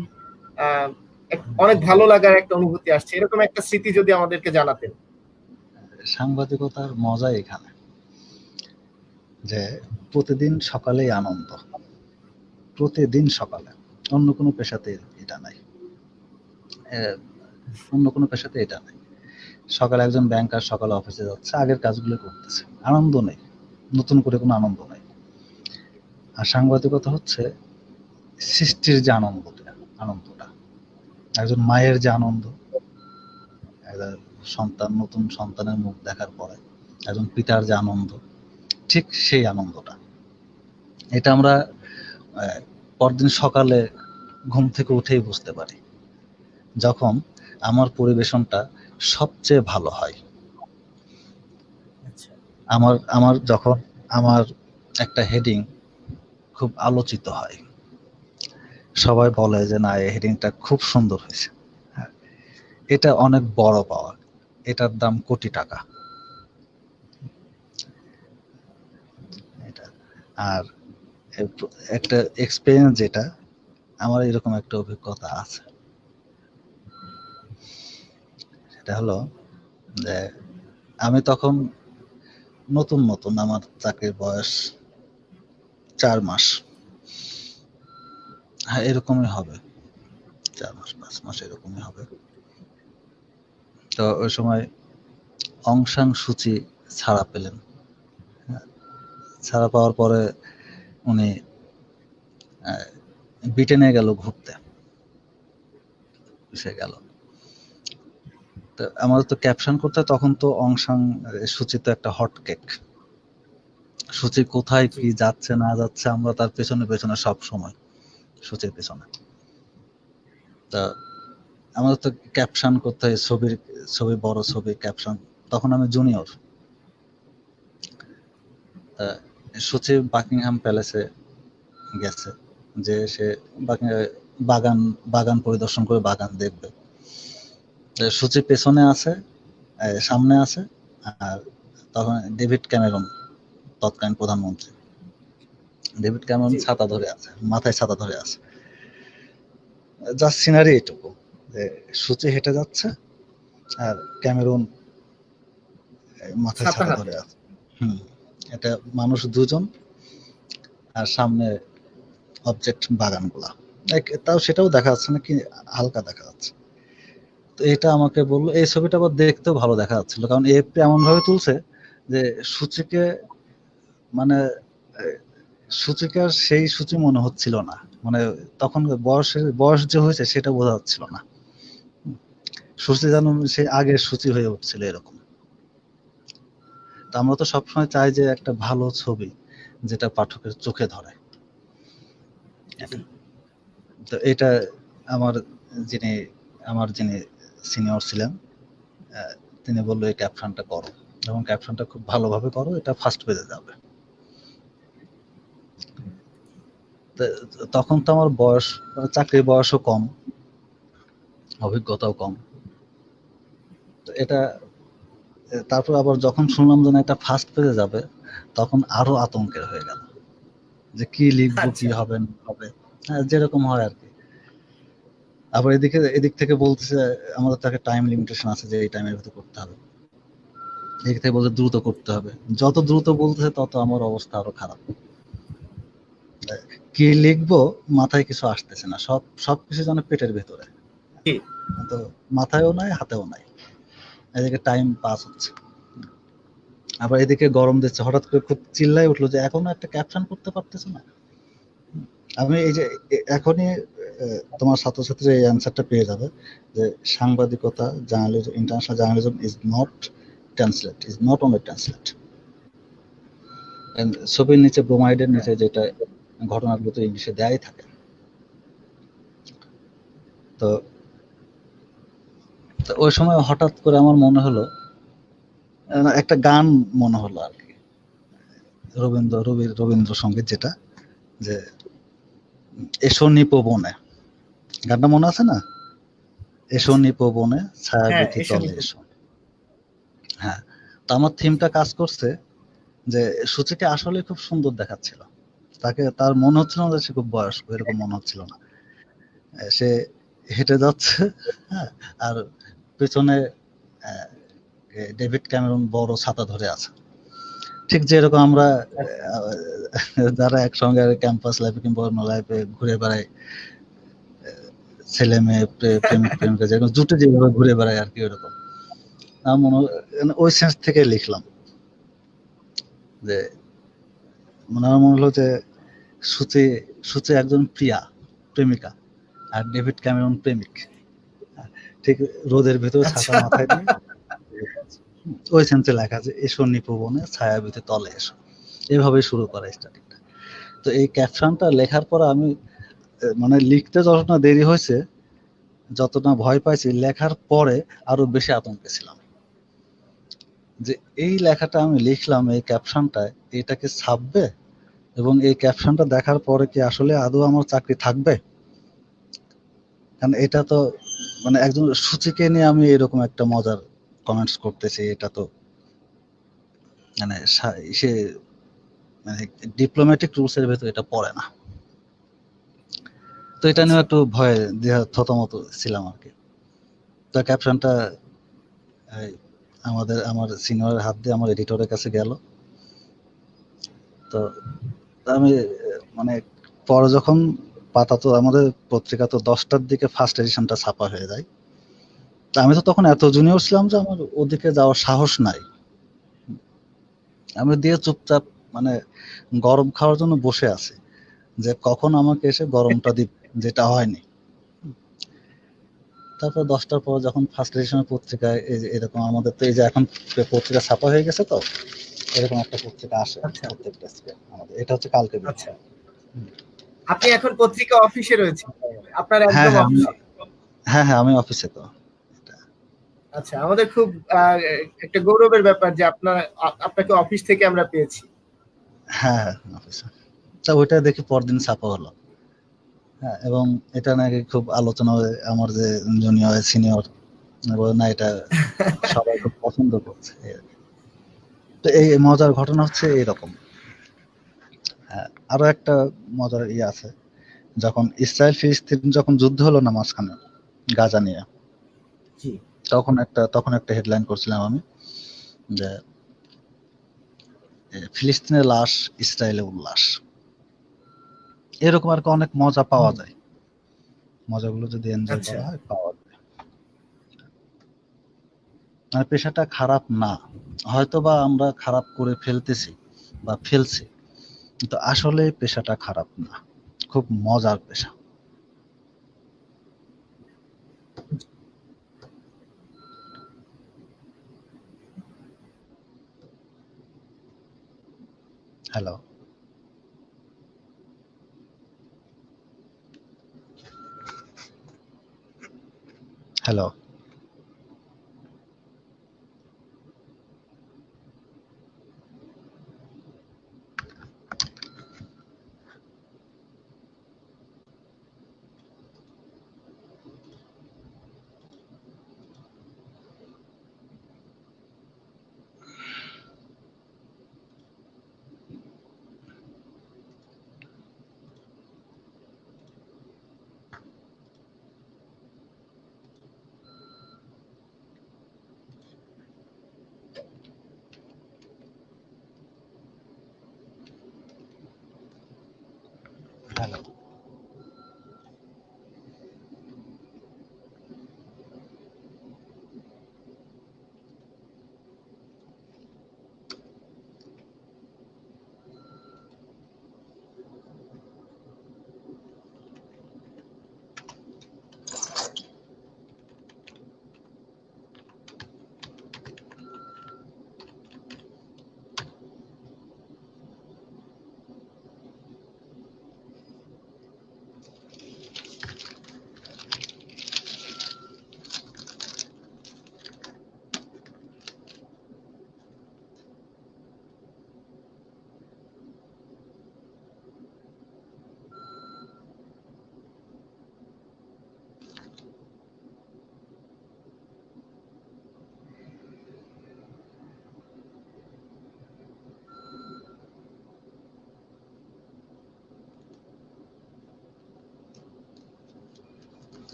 S1: অনেক ভালো লাগার একটা অনুভূতি আসছে, এরকম একটা স্মৃতি যদি আমাদেরকে জানাতেন।
S2: সাংবাদিকতার মজা এখানে যে প্রতিদিন সকালেই আনন্দ, প্রতিদিন সকালে। অন্য কোনো পেশাতে এটা নাই, অন্য কোনো পেশাতে এটা নাই। সকালে একজন ব্যাংকার সকালে অফিসে যাচ্ছে, আগের কাজগুলো করতেছে, আনন্দ নেই, নতুন করে কোনো আনন্দ নেই। আর সাংবাদিকতা হচ্ছে সৃষ্টির যে আনন্দটা, একজন মায়ের যে আনন্দ, নতুন সন্তানের মুখ দেখার পরে একজন পিতার যে আনন্দ, ঠিক সেই আনন্দটা। এটা আমরা পরদিন সকালে ঘুম থেকে উঠেই বুঝতে পারি, যখন আমার পরিবেশনটা সবচেয়ে ভালো হয়। আমার যখন আমার একটা হেডিং খুব আলোচিত হয়, সবাই বলে যে না, এই হেডিংটা খুব সুন্দর হয়েছে, এটা অনেক বড় পাওয়া, এটার দাম কোটি টাকা। আর একটা এক্সপেরিয়েন্স, যেটা আমার এরকম একটা অভিজ্ঞতা আছে, সেটা হলো যে আমি তখন নতুন আমার চাকরির বয়স 4 মাস, হ্যাঁ এরকমই হবে, 4 মাস 5 মাস এরকমই হবে। তো ওই সময় অং সান সুচি ছাড়া পেলেন। ছাড়া পাওয়ার পরে উনি ব্রিটেনে গেল ঘুরতে, সে গেল। তো আমাদের তো ক্যাপশন করতে, তখন তো অং সান সুচি তো একটা হট কেক, সুচি কোথায় কি যাচ্ছে না যাচ্ছে আমরা তার পেছনে পেছনে সব সময় সুচির পেছনে। তা আমাদের তো ক্যাপশন করতে হয়, ছবি বড় ছবি ক্যাপশন। তখন আমি জুনিয়র। সুচি বাকিংহাম প্যালেসে গেছে, যে সে বাগান পরিদর্শন করে বাগান দেখবে। সুচি পেছনে আছে, সামনে আছে, আর তখন ডেভিড ক্যামেরন তৎকালীন প্রধানমন্ত্রী, ডেভিড ক্যামেরন ছাতা ধরে আছে, মাথায় ছাতা ধরে আছে। জাস্ট সিনারি এইটুকু, যে সুচি হেঁটে যাচ্ছে আর ক্যামেরন মাথায় ছাতা ধরে আছে। এটা মানুষ দুজন, আর সামনে অবজেক্ট বাগানগুলা, তাও সেটাও দেখা যাচ্ছে না, কি হালকা দেখা যাচ্ছে। তো এটা আমাকে বললো, এই ছবিটা আবার দেখতেও ভালো দেখা যাচ্ছিল, কারণ এএফপি এমন ভাবে তুলছে যে সুচিকে, মানে সুচিকে আর সেই সুচি মনে হচ্ছিল না, মানে তখন বয়স যে হয়েছে সেটা বোঝা যাচ্ছিল না। সুচি যেন সেই আগের সুচি হয়ে উঠছিল এরকম। তা আমরা তো সবসময় চাই যে একটা ভালো ছবি, যেটা পাঠকের চোখে ধরে। তো এটা আমার যিনি সিনিয়র ছিলেন তিনি বললো এই ক্যাপশনটা করো, এবং ক্যাপশনটা খুব ভালোভাবে করো, এটা ফার্স্ট পেজে যাবে। তখন তো আমার বয়স, চাকরির বয়সও কম, অভিজ্ঞতাও কম। তো এটা তারপর আবার যখন শুনলাম যে এটা ফার্স্ট পেজে যাবে, তখন আরো আতঙ্কের হয়ে গেল যে কি লিখবো, কি হবে না হবে, যেরকম হয় আর কি। আবার এদিক থেকে বলতেছে আমাদের তাকে টাইম লিমিটেশন আছে যে এই টাইমের ভিতরে করতে হবে, এদিক থেকে বলতে দ্রুত করতে হবে। যত দ্রুত বলতেছে তত আমার অবস্থা আরো খারাপ। কি লিখবো মাথায় কিছু আসতেছে না, সবকিছু যেন পেটের ভেতরে, তো মাথায়ও নাই হাতেও নাই। এদিকে টাইম পাস হচ্ছে, আবার এদিকে গরম দিচ্ছে। হঠাৎ করে খুব চিল্লাই উঠলো যে এখনো একটা ক্যাপশন করতে পারতেছে না। আমি এই যে এখনই তোমার ছাত্রছাত্রী এই অ্যান্সারটা পেয়ে যাবে যে সাংবাদিকতা, journalism, international journalism is not only translate. ছবির নিচে ব্রোমাইডের নিচে যেটা ঘটনাগুলো তো ইংলিশে দেয়াই থাকে। তো ওই সময় হঠাৎ করে আমার মনে হলো একটা গান মনে হলো আর কি, রবীন্দ্রসঙ্গীত, যেটা যে এসো নিপবনে, গানটা মনে আছে না? এসো নিপবনে ছায়াবীথি তলে এসো। হ্যাঁ, তো আমার থিমটা কাজ করছে যে সূচিকে আসলে খুব সুন্দর দেখাচ্ছিল, তার মনে হচ্ছিল না যে সে খুব বয়স্ক, এরকম মনে হচ্ছিল না। সে হেঁটে যাচ্ছে, হ্যাঁ, আর পেছনে ডেভিড ক্যামেরন বড় ছাতা ধরে আছে। ঠিক যেরকম আমরা যারা একসঙ্গে ক্যাম্পাস লাইফে কিংবা অন্য লাইফে ঘুরে বেড়াই, ছেলে মেয়ে প্রেমিক প্রেমিকা যেরকম জুটে যেভাবে ঘুরে বেড়ায় আর কি, ওরকম ওই সেন্স থেকে লিখলাম যে আমার মনে হলো যে সুচি একজন প্রেমিকা আর ডেভিড ক্যামেরন প্রেমিক, ঠিক রোদের ভেতরে ছাতা মাথায় নিয়ে ওই সেন্সে লেখা যে এসো নিপবনে ছায়াবীথি তলে এসো, এভাবে শুরু করা স্টার্টিংটা। তো এই ক্যাপশনটা লেখার পর আমি মানে লিখতে যতটা দেরি হয়েছে, যতটা ভয় পাইছি, লেখার পরে আরো বেশি আতঙ্কে ছিলাম যে এই লেখাটা আমি লিখলাম, এই ক্যাপশনটা, এটাকে ছাপবে, এবং এই ক্যাপশনটা দেখার পরে কি আসলে আদৌ আমার চাকরি থাকবে? কারণ এটা তো মানে একজন সূচিকে নিয়ে আমি এরকম একটা মজার কমেন্টস করতেছি, এটা তো মানে সে মানে ডিপ্লোম্যাটিক রুলস এর ভেতরে এটা পড়ে না। তো এটা নিয়ে একটু ভয়ে থতমত ছিলাম আর কি। তো ক্যাপশনটা আমার সিনিয়রের হাত দিয়ে আমার এডিটরের কাছে গেল। তো আমি মানে পরে যখন পাতা, তো আমাদের পত্রিকা তো 10টার দিকে ফার্স্ট এডিশনটা ছাপা হয়ে যায়, তো আমি তো তখন এত জুনিয়র ছিলাম যে আমার ওদিকে যাওয়ার সাহস নাই। আমি দিয়ে চুপচাপ মানে গরম খাওয়ার জন্য বসে আছি যে কখন আমাকে এসে গরমটা দিবে, যেটা হয়নি। তারপর 10টার পর যখন ফার্স্ট এডিশনের পত্রিকায় এরকম আমাদের তো এই যে এখন পত্রিকা ছাপা হয়ে গেছে, তো এরকম একটা পত্রিকা আসে প্রত্যেকটা আমাদের, এটা হচ্ছে কালকে।
S1: আচ্ছা, আপনি এখন পত্রিকা অফিসে রয়েছেন? আপনার
S2: হ্যাঁ
S1: একদম অফিসে?
S2: হ্যাঁ হ্যাঁ, আমি অফিসে তো।
S1: আচ্ছা, আমাদের খুব একটা গৌরবের ব্যাপার যে আপনাকে অফিস থেকে আমরা পেয়েছি।
S2: হ্যাঁ অফিসে। তা ওইটা দেখি পরদিন ছাপা হলো। হ্যাঁ, এবং এটা নাকি খুব আলোচনা হয়, আমার যে জুনিয়র সিনিয়র না, এটা সবাই খুব পছন্দ করছে। তো এই মজার ঘটনা হচ্ছে এরকম। হ্যাঁ, আরো একটা মজার আছে, যখন ইসরায়েল ফিলিস্তিন যখন যুদ্ধ হলো না মাঝখানে গাজা নিয়ে, তখন একটা হেডলাইন করছিলাম আমি যে ফিলিস্তিনের লাশ, ইসরায়েলে উল্লাস। এরকম আর কি অনেক মজা পাওয়া যায়, মজাগুলো যদি এনজয় করা হয় পাওয়া যায়। মানে পেশাটা খারাপ না, হয়তো বা আমরা খারাপ করে ফেলতেছি বা ফেলছি, কিন্তু আসলে পেশাটা খারাপ না, খুব মজার পেশা। হ্যালো। হ্যালো। হ্যালো।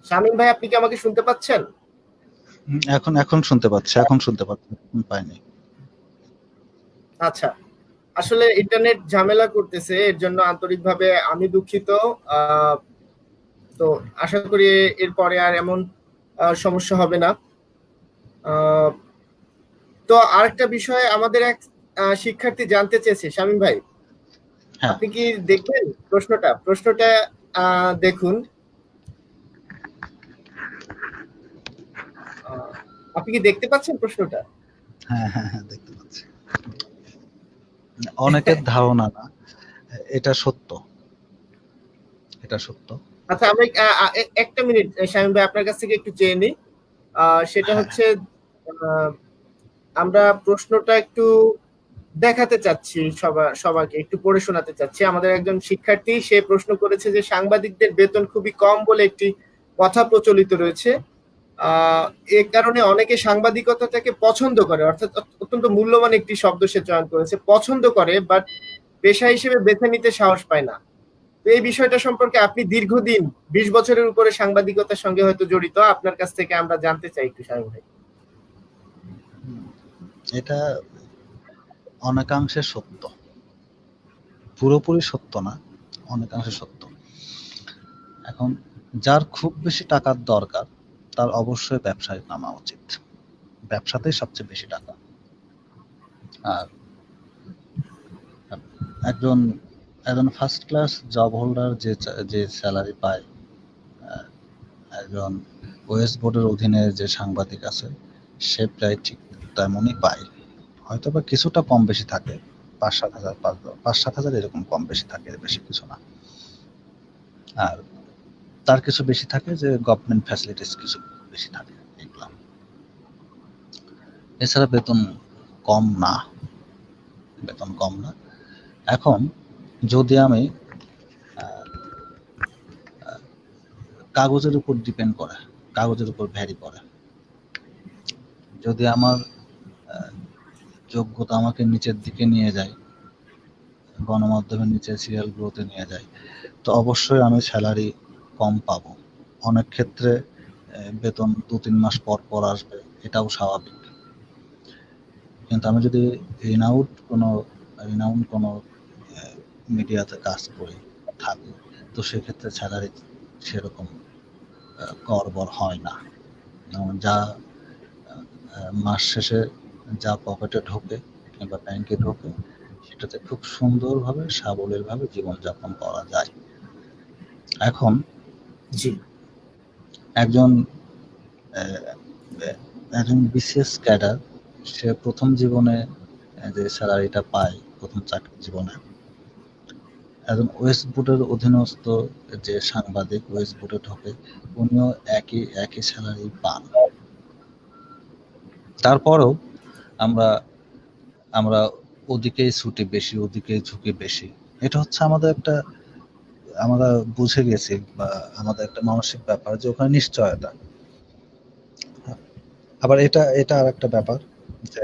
S1: শামীম ভাই, আপনি কি আমাকে শুনতে পাচ্ছেন?
S2: এখন এখন শুনতে পাচ্ছি, এখন শুনতে পাচ্ছি, পাইনি।
S1: আচ্ছা, আসলে ইন্টারনেট ঝামেলা করতেছে, এর জন্য আন্তরিকভাবে আমি দুঃখিত। তো আশা করি এরপরে আর এমন সমস্যা হবে না। আহ, তো আরেকটা বিষয় আমাদের এক শিক্ষার্থী জানতে চেয়েছে, শামীম ভাই,
S2: হ্যাঁ
S1: আপনি কি দেখবেন প্রশ্নটা দেখুন। আহ, আপনি কি দেখতে পাচ্ছেন প্রশ্নটা?
S2: হ্যাঁ হ্যাঁ হ্যাঁ, দেখতে পাচ্ছি। অনেকের ধারণা না, এটা সত্য, এটা সত্য।
S1: আচ্ছা, আমি একটা মিনিট শামীম ভাই আপনার কাছ থেকে একটু চেয়ে নিই। সেটা
S2: হ্যাঁ
S1: হচ্ছে, আহ, আমরা প্রশ্নটা একটু দেখাতে চাচ্ছি, সবাইকে একটু পড়ে শোনাতে চাচ্ছি। আমাদের একজন শিক্ষার্থী সে প্রশ্ন করেছে যে সাংবাদিকদের বেতন খুবই কম বলে একটি কথা প্রচলিত রয়েছে। আহ এ কারণে অনেকে সাংবাদিকতাটাকে পছন্দ করে, অর্থাৎ অত্যন্ত মূল্যবান একটি শব্দ সে চয়ন করেছে, পছন্দ করে, বাট পেশা হিসেবে বেছে নিতে সাহস পায় না। তো এই বিষয়টা সম্পর্কে আপনি দীর্ঘদিন 20 বছরের উপরে সাংবাদিকতার সঙ্গে হয়তো জড়িত, আপনার কাছ থেকে আমরা জানতে চাই একটু, শামীম ভাই।
S2: এটা অনেকাংশে সত্য, পুরোপুরি সত্য না, অনেকাংশে সত্য। এখন যার খুব বেশি টাকার দরকার তার অবশ্যই ব্যবসায় নামা উচিত, ব্যবসাতেই সবচেয়ে বেশি টাকা। আর একজন একজন ফার্স্ট ক্লাস জব হোল্ডার যে স্যালারি পায়, একজন ওয়েস্ট বোর্ডের অধীনে যে সাংবাদিক আছে সে প্রায় ঠিক তেমনই পায়, হয়তো বা কিছুটা কম বেশি থাকে, 5-7 হাজার, 5-7 হাজার এরকম কম বেশি থাকে, এর বেশি কিছু না। আর তার কিছু বেশি থাকে যে গভর্নমেন্ট ফ্যাসিলিটিস কিছু বেশি থাকে, এগুলো। এছাড়া বেতন কম না, বেতন কম না। এখন যদি আমি কাগজের উপর ডিপেন্ড করে, কাগজের উপর ভ্যারি করে, যদি আমার যোগ্যতা আমাকে নিচের দিকে নিয়ে যায়, গণমাধ্যমের নিচে সিরিয়ালগুলোতে নিয়ে যায়, তো অবশ্যই আমি স্যালারি কম পাবো। অনেক ক্ষেত্রে বেতন 2-3 মাস পর পর আসবে, এটাও স্বাভাবিক। কিন্তু আমি যদি রিনাউন্ড কোনো মিডিয়াতে কাজ করি, থাকি, তো সেক্ষেত্রে স্যালারি সেরকম করবর হয় না। যা মাস শেষে যা পকেটে ঢোকে কিংবা ব্যাংকে ঢোকে, সেটাতে খুব সুন্দরভাবে সাবলীলভাবে জীবনযাপন করা যায়। এখন
S1: জি
S2: একজন একজন বিসিএস ক্যাডার, সে প্রথম জীবনে যে স্যালারিটা পায়, প্রথম চাকরি জীবনে, একজন ওয়েস্ট বোর্ডের অধীনস্থ যে সাংবাদিক ওয়েস্ট বোর্ডে ঢোকে, উনিও একই স্যালারি পান। তারপরেও আমরা আমরা ওদিকেই ছুটি বেশি, ওদিকেই ঝুঁকি বেশি। এটা হচ্ছে আমরা বুঝে গেছি, বা আমাদের একটা মানসিক ব্যাপার যে ওখানে নিশ্চয়তা। আবার এটা আর একটা ব্যাপার যে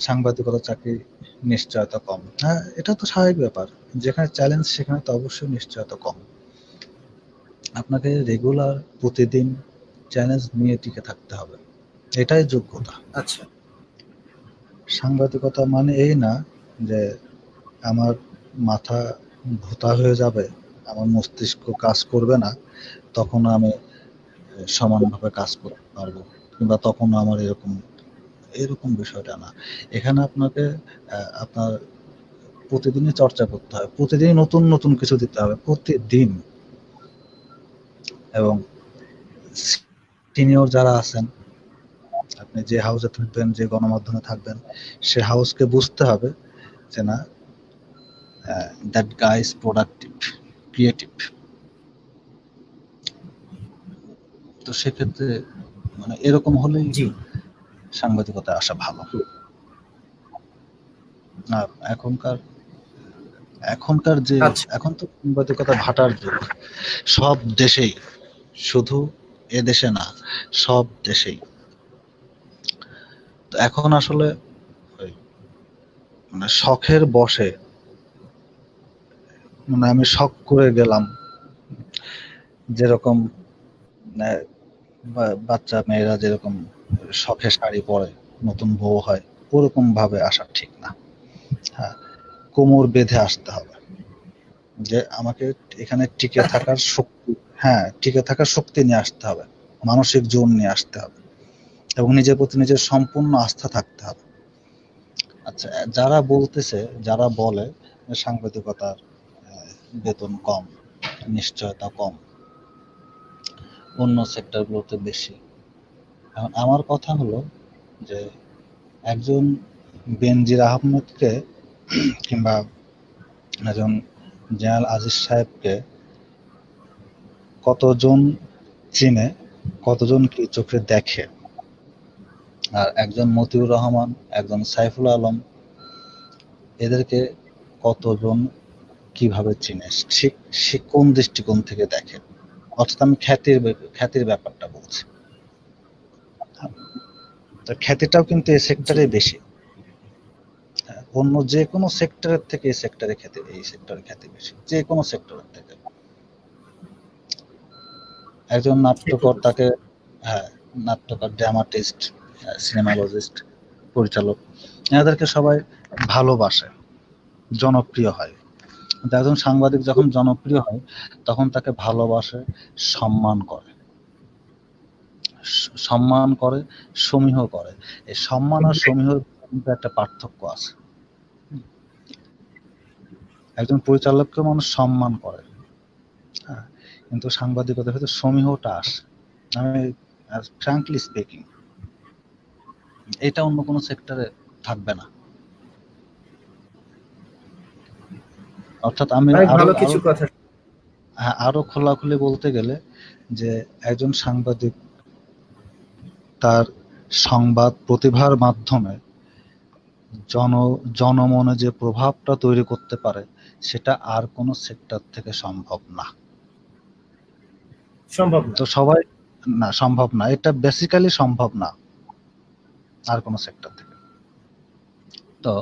S2: সাংবাদিকতা চাকরি নিশ্চয়তা কম। হ্যাঁ, এটা তো স্বাভাবিক ব্যাপার, যেখানে চ্যালেঞ্জ সেখানে তো অবশ্যই নিশ্চয়তা কম। আপনাকে রেগুলার প্রতিদিন চ্যালেঞ্জ নিয়ে টিকে থাকতে হবে, এটাই যোগ্যতা।
S1: আচ্ছা
S2: সাংবাদিকতা মানে এই না যে আমার মাথা ভোঁতা হয়ে যাবে, আমার মস্তিষ্ক কাজ করবে না, তখন আমি সমানভাবে কাজ করতে পারবো, কিংবা তখন আমার এরকম বিষয়টা না। এখানে আপনাকে আপনার প্রতিদিনই চর্চা করতে হবে, প্রতিদিনই নতুন নতুন কিছু দিতে হবে, প্রতিদিন। এবং সিনিয়র যারা আছেন, আপনি যে হাউসে থাকবেন, যে গণমাধ্যমে থাকবেন, সে হাউসকে বুঝতে হবে যে না, that guy is productive, creative. তো সেক্ষেত্রে মানে এরকম হলেই
S1: জি
S2: সাংবাদিকতায় আসা ভালো। আর এখনকার যে
S1: আচ্ছা
S2: এখন তো সাংবাদিকতা ভাটার যুগ, সব দেশেই, শুধু এদেশে না, সব দেশেই। তো এখন আসলে ওই মানে শখের বশে, মানে আমি শখ করে গেলাম, যেরকম বাচ্চা মেয়েরা যেরকম শখে শাড়ি পরে নতুন বউ হয়, ওরকম ভাবে আসা ঠিক না। হ্যাঁ, কোমর বেঁধে আসতে হবে যে আমাকে এখানে টিকে থাকার শক্তি, হ্যাঁ, টিকে থাকার শক্তি নিয়ে আসতে হবে, মানসিক জোর নিয়ে আসতে হবে, এবং নিজের প্রতি নিজের সম্পূর্ণ আস্থা থাকতে হবে। আচ্ছা, যারা বলে সাংবাদিকতার বেতন কম, নিশ্চয়তা কম, অন্য সেক্টরগুলোতে বেশি। এখন আমার কথা হলো যে একজন বেনজির আহমেদকে কিংবা একজন জেনারেল আজিজ সাহেবকে কতজন চিনে, কতজন কি চোখে দেখে, আর একজন মতিউর রহমান, একজন সাইফুল আলম, এদেরকে কতজন কিভাবে চিনে, সে কোন দৃষ্টিকোণ থেকে দেখে। অর্থাৎ আমি খ্যাতির ব্যাপারটা বলছি। তো খ্যাতিটাও কিন্তু এই সেক্টরে বেশি। অন্য যে কোনো সেক্টরের থেকে এই সেক্টরে খ্যাতি বেশি, যে কোনো সেক্টরের থেকে। একজন নাট্যকর, তাকে, হ্যাঁ, নাট্যকার, ড্রামাটিস্ট, সিনেমালজিস্ট, পরিচালক, এনাদেরকে সবাই ভালোবাসে, জনপ্রিয় হয়। কিন্তু একজন সাংবাদিক যখন জনপ্রিয় হয়, তখন তাকে ভালোবাসে, সম্মান করে, সমীহ করে। এই সম্মান আর সমীহর কিন্তু একটা পার্থক্য আছে। একজন পরিচালককে মানুষ সম্মান করে, হ্যাঁ, কিন্তু সাংবাদিকতার ক্ষেত্রে সমীহটা আসে। আমি ফ্র্যাঙ্কলি স্পিকিং, এটা অন্য কোনো সেক্টরে থাকবে না। অর্থাৎ আমি
S1: ভালো কিছু কথা।
S2: আরো খোলাখুলি বলতে গেলে যে একজন সাংবাদিক তার সংবাদ প্রতিভার মাধ্যমে জনমনে যে প্রভাবটা তৈরি করতে পারে, সেটা আর কোনো সেক্টর থেকে সম্ভব না। তো সবাই, না, সম্ভব না, এটা বেসিক্যালি সম্ভব না আর কোনো সেক্টর থেকে। তো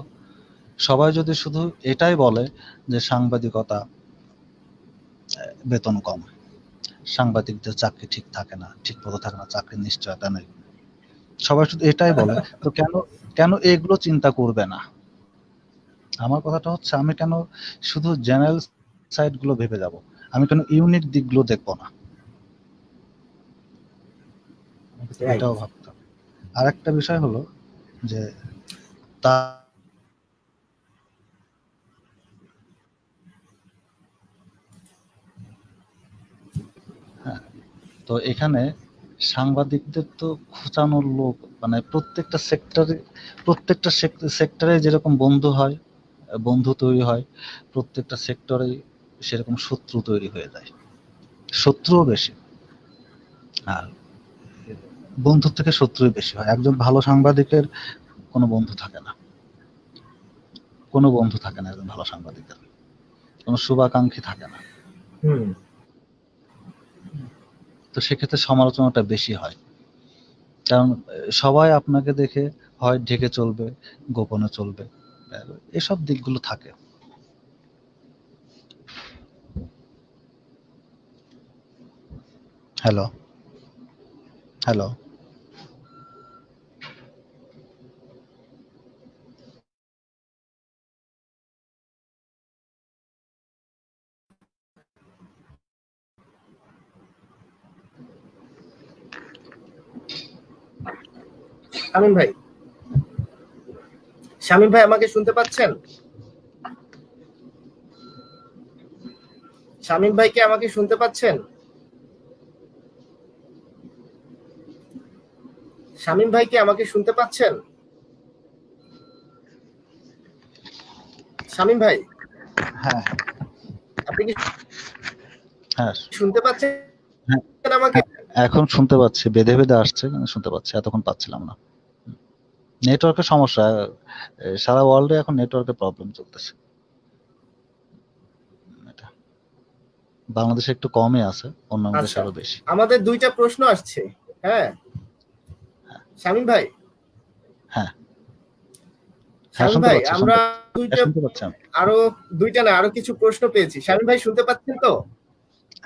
S2: সবাই যদি শুধু এটাই বলে যে সাংবাদিকতা বেতন কম, সাংবাদিকদের চাকরি ঠিক থাকে না, ঠিক মতো থাকে না, চাকরির নিশ্চয়তা নেই, সবাই শুধু এটাই বলে, তো কেন এগুলো চিন্তা করবে না? আমার কথাটা হচ্ছে আমি কেন শুধু জেনারেল সাইড গুলো ভেবে যাব, আমি কেন ইউনিক দিকগুলো দেখবো না, আমাকে তো
S1: রাইট।
S2: এটাও ভাবতে হবে। আর একটা বিষয় হলো যে তা হ্যাঁ, তো এখানে সাংবাদিকদের তো খোঁচানোর লোক, মানে প্রত্যেকটা সেক্টরে যেরকম বন্ধু হয়, বন্ধু তৈরি হয়, প্রত্যেকটা সেক্টরে সেরকম শত্রু তৈরি হয়ে যায়, শত্রুও বেশি। আর বন্ধুর থেকে শত্রুই বেশি হয়। একজন ভালো সাংবাদিকের কোনো বন্ধু থাকে না, কোনো বন্ধু থাকে না একজন ভালো সাংবাদিকের, কোনো শুভাকাঙ্ক্ষী থাকে না।
S1: হুম।
S2: তো সেক্ষেত্রে সমালোচনাটা বেশি হয়, কারণ সবাই আপনাকে দেখে হয় ঢেকে চলবে, গোপনে চলবে, এসব দিকগুলো থাকে। Hello, hello.
S1: শামীম ভাই, শামীম ভাই আমাকে শুনতে পাচ্ছেন? শামীম ভাই কি আমাকে শুনতে পাচ্ছেন? শামীম ভাই কি আমাকে শুনতে পাচ্ছেন? শামীম ভাই,
S2: হ্যাঁ,
S1: আপনি কি
S2: হ্যাঁ,
S1: শুনতে পাচ্ছেন
S2: হ্যাঁ,
S1: আমাকে?
S2: হ্যাঁ, এখন শুনতে পাচ্ছি, বেঁধে বেঁধে আসছে কিন্তু শুনতে পাচ্ছি, এতক্ষণ পাচ্ছিলাম না। নেটওয়ার্কের সমস্যা, সারা ওয়ার্ল্ডে এখন নেটওয়ার্কের প্রবলেম চলতেছে। এটা বাংলাদেশে একটু কমই আছে, অন্যান্য দেশে
S1: আচ্ছা,
S2: আরো বেশি।
S1: আমাদের দুইটা প্রশ্ন আসছে। হ্যাঁ শামীম ভাই,
S2: হ্যাঁ, হ্যাঁ,
S1: শামীম
S2: শুনতে
S1: ভাই
S2: পাচ্ছি,
S1: আমরা
S2: হ্যাঁ,
S1: দুইটা,
S2: শুনতে পাচ্ছি আমি।
S1: আরো দুইটা না আরো কিছু প্রশ্ন পেয়েছি। শামীম ভাই শুনতে পাচ্ছেন তো?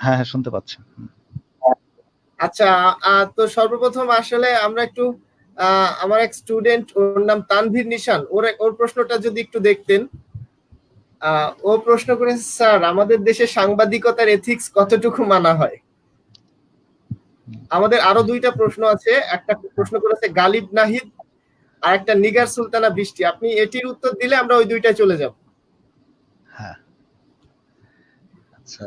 S2: হ্যাঁ, হ্যাঁ, শুনতে পাচ্ছি।
S1: আচ্ছা, তো সর্বপ্রথম আসলে আমরা একটু আমার এক স্টুডেন্ট, ওর নাম তানভীর নিশান, ওর প্রশ্নটা যদি একটু দেখতেন। ও প্রশ্ন করেছে, স্যার আমাদের দেশে সাংবাদিকতার এথিক্স কতটুকু মানা হয়? আমাদের আরো দুইটা প্রশ্ন আছে, একটা প্রশ্ন করেছে গালিব নাহিদ, আর একটা নিগার সুলতানা বৃষ্টি। আপনি এটির উত্তর দিলে আমরা ওই দুইটায় চলে যাব।
S2: হ্যাঁ, আচ্ছা,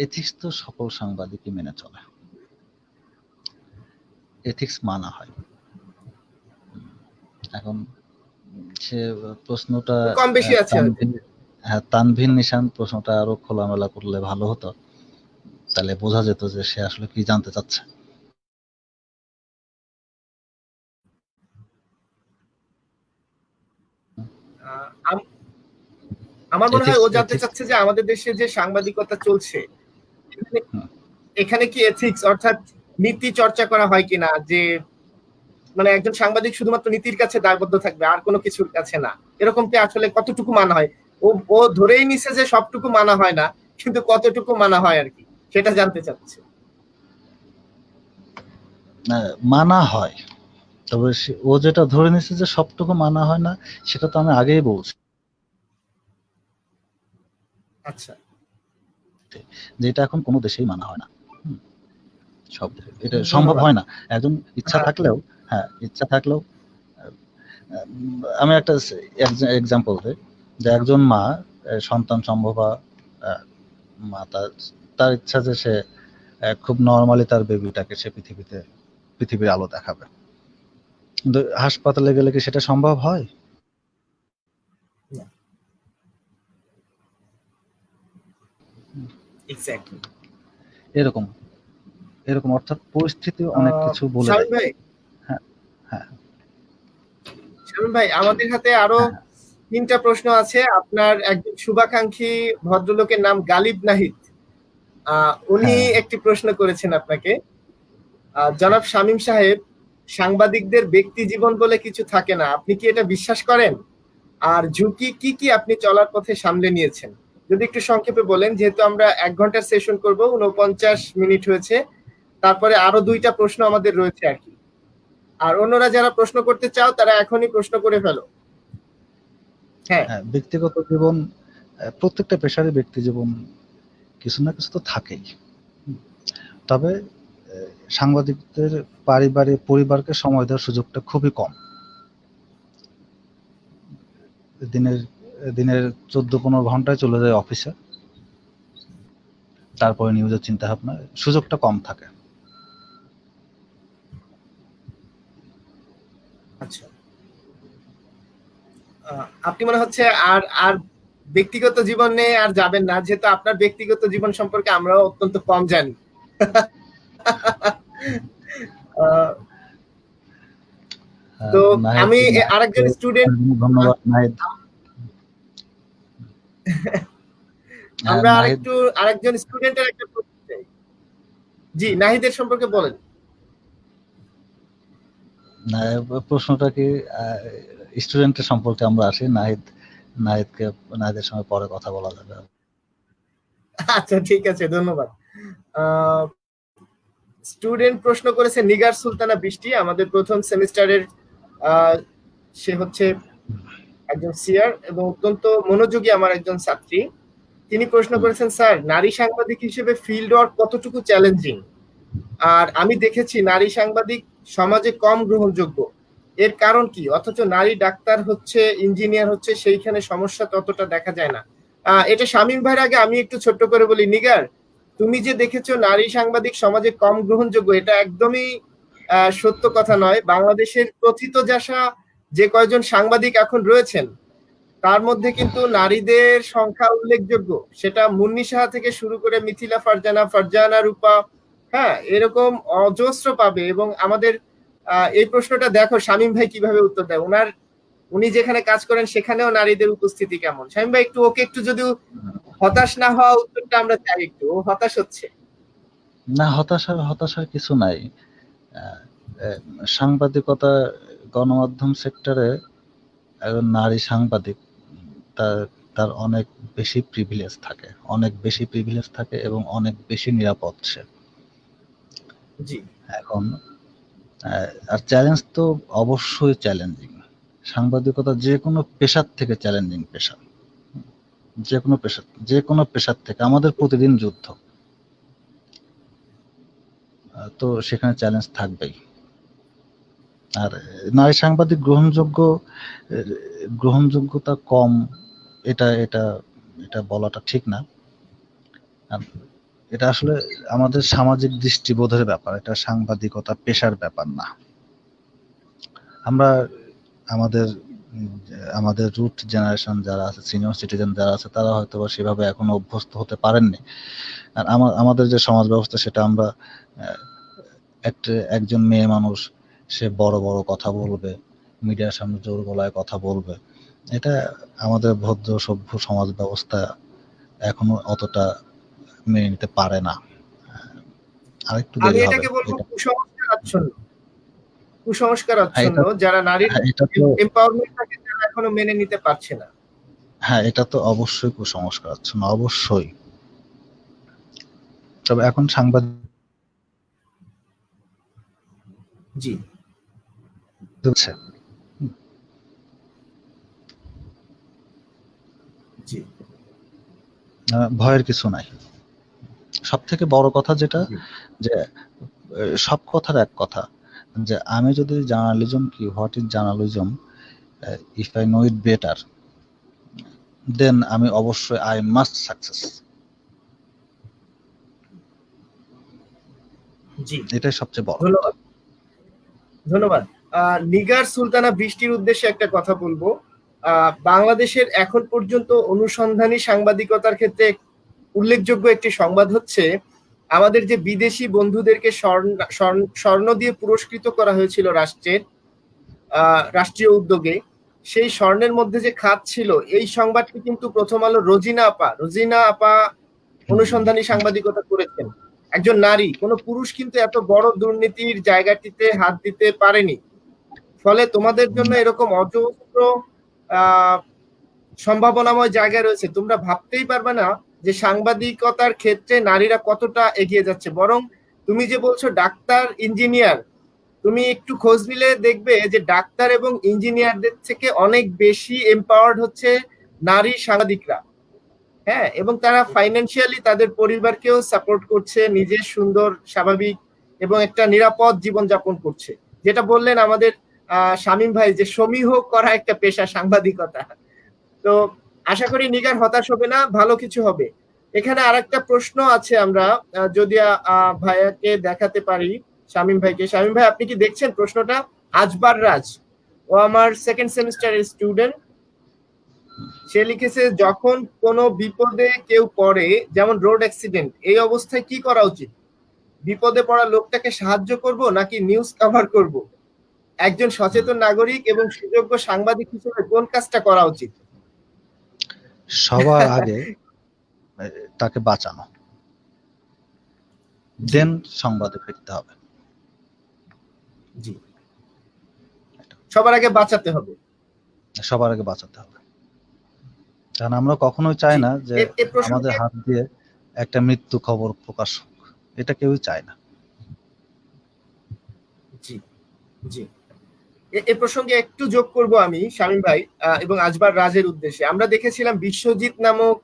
S2: এথিক্স তো সকল সাংবাদিকই মেনে চলে, এথিক্স মানা হয়। এখন সে প্রশ্নটা
S1: কম বেশি আছে হয়তো।
S2: তানভীর নিশান প্রশ্নটা আরো খোলামেলা করলে ভালো হতো, তাহলে বোঝা যেত যে সে আসলে কি জানতে চাচ্ছে।
S1: আমার মনে হয়
S2: এথিক্স
S1: ও জানতে
S2: এথিক্স
S1: চাচ্ছে যে আমাদের দেশে যে সাংবাদিকতা চলছে, এখানে কি এথিক্স অর্থাৎ নীতি চর্চা করা হয় কিনা, যে মানে একজন সাংবাদিক শুধুমাত্র নীতির কাছে দায়বদ্ধ থাকবে আর কোনো কিছুর কাছে না, এরকম কি আসলে কতটুকু মানা হয়? ও ও ধরেই নিছে যে সবটুকু মানা হয় না, কিন্তু কতটুকু মানা হয় আর কি, সেটা জানতে চাচ্ছে।
S2: মানা হয়, তবে ও যেটা ধরে নিচ্ছে যে সবটুকু মানা হয় না, সেটা তো আমি আগেই বলছি,
S1: আচ্ছা,
S2: যে এটা এখন কোনো দেশেই মানা হয় না। সব এটা সম্ভব
S1: ধন্যবাদ।
S2: হয় না। একজন ইচ্ছা
S1: হ্যাঁ,
S2: থাকলেও, হ্যাঁ, ইচ্ছা থাকলেও আমি একটা এক্সাম্পল দিই, যে একজন মা সন্তান সম্ভবা মা, তার ইচ্ছা যে সে খুব নর্মালি তার বেবিটাকে সে পৃথিবীর আলো দেখাবে, কিন্তু হাসপাতালে গেলে কি সেটা সম্ভব হয়?
S1: এক্স্যাক্টলি।
S2: এরকম এরকম অর্থাৎ পরিস্থিতি অনেক কিছু বলে
S1: শামীম
S2: দেয়।
S1: ভাই,
S2: হ্যাঁ, হ্যাঁ,
S1: শামীম ভাই আমাদের হাতে আরো
S2: হ্যাঁ,
S1: তিনটা প্রশ্ন আছে। আপনার একজন শুভাকাঙ্ক্ষী ভদ্রলোকের নাম গালিব নাহিদ, উনি
S2: হ্যাঁ,
S1: একটি প্রশ্ন করেছেন আপনাকে। জনাব শামীম সাহেব, সাংবাদিকদের ব্যক্তি জীবন বলে কিছু থাকে না, আপনি কি এটা বিশ্বাস করেন? আর ঝুঁকি কি কি আপনি চলার পথে সামলে নিয়েছেন? যদি একটু সংক্ষেপে বলেন, যেহেতু আমরা 1 ঘন্টার সেশন করব, 49 মিনিট হয়েছে, তারপরে আরো দুইটা প্রশ্ন আমাদের রয়েছে আর কি। আর অন্যরা যারা প্রশ্ন করতে চাও তারা এখনই প্রশ্ন করে ফেলো। হ্যাঁ
S2: হ্যাঁ, ব্যক্তিগত জীবন, প্রত্যেকটা পেশারই ব্যক্তি জীবন কিছু না কিছু তো থাকেই। তবে সাংবাদিকদের পরিবারকে সময় দেওয়ার সুযোগটা খুবই কম। দিনের দিনের 14-15 ঘন্টায় চলে যায় অফিসে, তারপরে নিউজের চিন্তা ভাবনা, সুযোগটা কম থাকে।
S1: আচ্ছা, আপনি মনে হচ্ছে আর আর ব্যক্তিগত জীবনে আর যাবেন না, যেহেতু আপনার ব্যক্তিগত জীবন সম্পর্কে আমরাও অত্যন্ত কম জানি। আহ, তো
S2: নাহিদ,
S1: আমি আরেকজন স্টুডেন্ট,
S2: ধন্যবাদ নাহিদ।
S1: আমরা
S2: নাহিদ,
S1: আরেকজন স্টুডেন্টের একটা প্রশ্ন চাই। জি, নাহিদের সম্পর্কে বলেন।
S2: প্রশ্নটা কি স্টুডেন্টের সম্পর্কে আমরা আসি? নাহিদের সঙ্গে পরে কথা বলা যাবে।
S1: আচ্ছা ঠিক আছে, ধন্যবাদ। স্টুডেন্ট প্রশ্ন করেছে নিগার সুলতানা বৃষ্টি, আমাদের প্রথম সেমিস্টারের। সে হচ্ছে একজন সিআর এবং অত্যন্ত মনোযোগী আমার একজন ছাত্রী। তিনি প্রশ্ন করেছেন, স্যার নারী সাংবাদিক হিসেবে ফিল্ড ওয়ার্ক কতটুকু চ্যালেঞ্জিং? আর আমি দেখেছি নারী সাংবাদিক সমাজে কম গ্রহণযোগ্য, এর কারণ কি? অথচ নারী ডাক্তার হচ্ছে, ইঞ্জিনিয়ার হচ্ছে, সেইখানে সমস্যা ততটা দেখা যায় না। এটা শামীম ভাইয়ের আগে আমি একটু ছোট্ট করে বলি, নিগার তুমি যে দেখেছো নারী সাংবাদিক সমাজে কম গ্রহণযোগ্য, এটা একদমই সত্য কথা নয়। বাংলাদেশের প্রথিতযশা যে কয়জন সাংবাদিক এখন রয়েছেন তার মধ্যে কিন্তু নারীদের সংখ্যা উল্লেখযোগ্য। সেটা মুন্নি সাহা থেকে শুরু করে মিথিলা ফারজানা, ফারজানা রূপা, হ্যাঁ এরকম অজস্র পাবে। এবং আমাদের এই প্রশ্নটা দেখো শামীম ভাই কিভাবে উত্তর দেয়। উনি যেখানে কাজ করেন সেখানেও নারীদের উপস্থিতি কেমন। শামীম ভাই ওকে একটু যদি হতাশ না হওয়া উত্তরটা আমরা চাই, একটু ও হতাশ হচ্ছে।
S2: না, হতাশার কিছু নাই। সাংবাদিকতা, গণমাধ্যম সেক্টরে একজন নারী সাংবাদিক তার তার অনেক বেশি প্রিভিলেজ থাকে এবং অনেক বেশি নিরাপদ সে।
S1: জি,
S2: এখন আর চ্যালেঞ্জ তো অবশ্যই চ্যালেঞ্জিং। সাংবাদিকতা যে কোনো পেশার থেকে চ্যালেঞ্জিং পেশা, যে কোনো পেশার থেকে আমাদের প্রতিদিন যুদ্ধ। তো সেখানে চ্যালেঞ্জ থাকবেই। আর নারী সাংবাদিক গ্রহণযোগ্যতা কম, এটা এটা এটা বলাটা ঠিক না। এটা আসলে আমাদের সামাজিক দৃষ্টিবোধের ব্যাপার, এটা সাংবাদিকতা পেশার ব্যাপার না। আমরা আমাদের আমাদের রুট জেনারেশন যারা আছে, সিনিয়র সিটিজেন যারা আছে, তারা হয়তো বা সেভাবে এখনো অভ্যস্ত হতে পারেননি। আর আমাদের যে সমাজ ব্যবস্থা, সেটা আমরা একজন মেয়ে মানুষ, সে বড় বড় কথা বলবে, মিডিয়ার সামনে জোর গলায় কথা বলবে, এটা আমাদের ভদ্র সভ্য সমাজ ব্যবস্থা এখনো অতটা মেনে নিতে পারে না। আরেকটু
S1: আমি
S2: দেরি হবে
S1: এটাকে বলবো
S2: এটা।
S1: কুসংস্কার
S2: হ্যাঁ,
S1: আচ্ছন্ন, যারা নারীর
S2: এটা তো
S1: এম্পাওয়ারমেন্টটাকে যারা এখনো মেনে নিতে পারছে না।
S2: হ্যাঁ, এটা তো অবশ্যই কুসংস্কার, না অবশ্যই। তবে এখন সাংবাদিক
S1: জি, জি,
S2: ভয়ের কিছু নাই। সব থেকে বড় কথা যেটা,
S1: জি,
S2: যে সব কথার এক কথা, যে আমি যদি জার্নালিজম কি, what is journalism, if I know it better, then আমি অবশ্যই আই মাস্ট সাকসেস।
S1: জি,
S2: এটাই সবচেয়ে বড়।
S1: ধন্যবাদ। ধন্যবাদ। নিগার সুলতানা বৃষ্টির উদ্দেশ্যে একটা কথা বলবো। বাংলাদেশের এখন পর্যন্ত অনুসন্ধানী সাংবাদিকতার ক্ষেত্রে উল্লেখযোগ্য একটি সংবাদ হচ্ছে, আমাদের যে বিদেশি বন্ধুদেরকে স্বর্ণ দিয়ে পুরস্কৃত করা হয়েছিল রাষ্ট্রীয় উদ্যোগে, সেই স্বর্ণের মধ্যে যে খাত ছিল, এই সংবাদটি কিন্তু প্রথম আলো রোজিনা আপা অনুসন্ধানী সাংবাদিকতা করেছেন। একজন নারী, কোনো পুরুষ কিন্তু এত বড় দুর্নীতির জায়গাটিতে হাত দিতে পারেনি। ফলে তোমাদের জন্য এরকম অজস্র সম্ভাবনাময় জায়গা রয়েছে। তোমরা ভাবতেই পারবে না যে সাংবাদিকতার ক্ষেত্রে নারীরা কতটা এগিয়ে যাচ্ছে। বরং তুমি যে বলছো ডাক্তার, ইঞ্জিনিয়ার, তুমি একটু খোঁজ নিলে দেখবে যে ডাক্তার এবং ইঞ্জিনিয়ারদের থেকে অনেক বেশি এম্পাওয়ার্ড হচ্ছে নারী সাংবাদিকরা। হ্যাঁ, এবং তারা ফাইন্যান্সিয়ালি তাদের পরিবারকেও সাপোর্ট করছে, নিজের সুন্দর স্বাভাবিক এবং একটা নিরাপদ জীবন যাপন করছে। যেটা বললেন আমাদের শামীম ভাই, যে সমীহ করা একটা পেশা সাংবাদিকতা। তো আশা করি নিগার হতাশ হবে না, ভালো কিছু হবে। এখানে আরেকটা প্রশ্ন আছে, আমরা যদি ভাইয়াকে দেখাতে পারি, শামীম ভাইকে। শামীম ভাই, আপনি কি দেখছেন প্রশ্নটা? আজবার রাজ, ও আমার সেকেন্ড সেমিস্টারের স্টুডেন্ট। সে লিখেছে, যখন কোনো বিপদে কেউ পড়ে, যেমন রোড অ্যাক্সিডেন্ট, এই অবস্থায় কি করা উচিত? বিপদে পড়া লোকটাকে সাহায্য করব নাকি নিউজ কভার করব? একজন সচেতন নাগরিক এবং সুযোগ্য সাংবাদিক হিসেবে কোন কাজটা করা উচিত?
S2: সবার আগে তাকে বাঁচানো, দেন সংবাদে ফিরতে হবে।
S1: জি, সবার আগে বাঁচাতে হবে।
S2: সবার আগে বাঁচাতে হবে, কারণ আমরা কখনোই চাই না যে আমাদের হাত দিয়ে একটা মৃত্যু খবর প্রকাশ হোক, এটা কেউই চায় না।
S1: জি জি, এ প্রসঙ্গে একটু যোগ করব আমি শামীম ভাই এবং আজবার রাজের উদ্দেশ্যে। আমরা দেখেছিলাম বিশ্বজিৎ নামক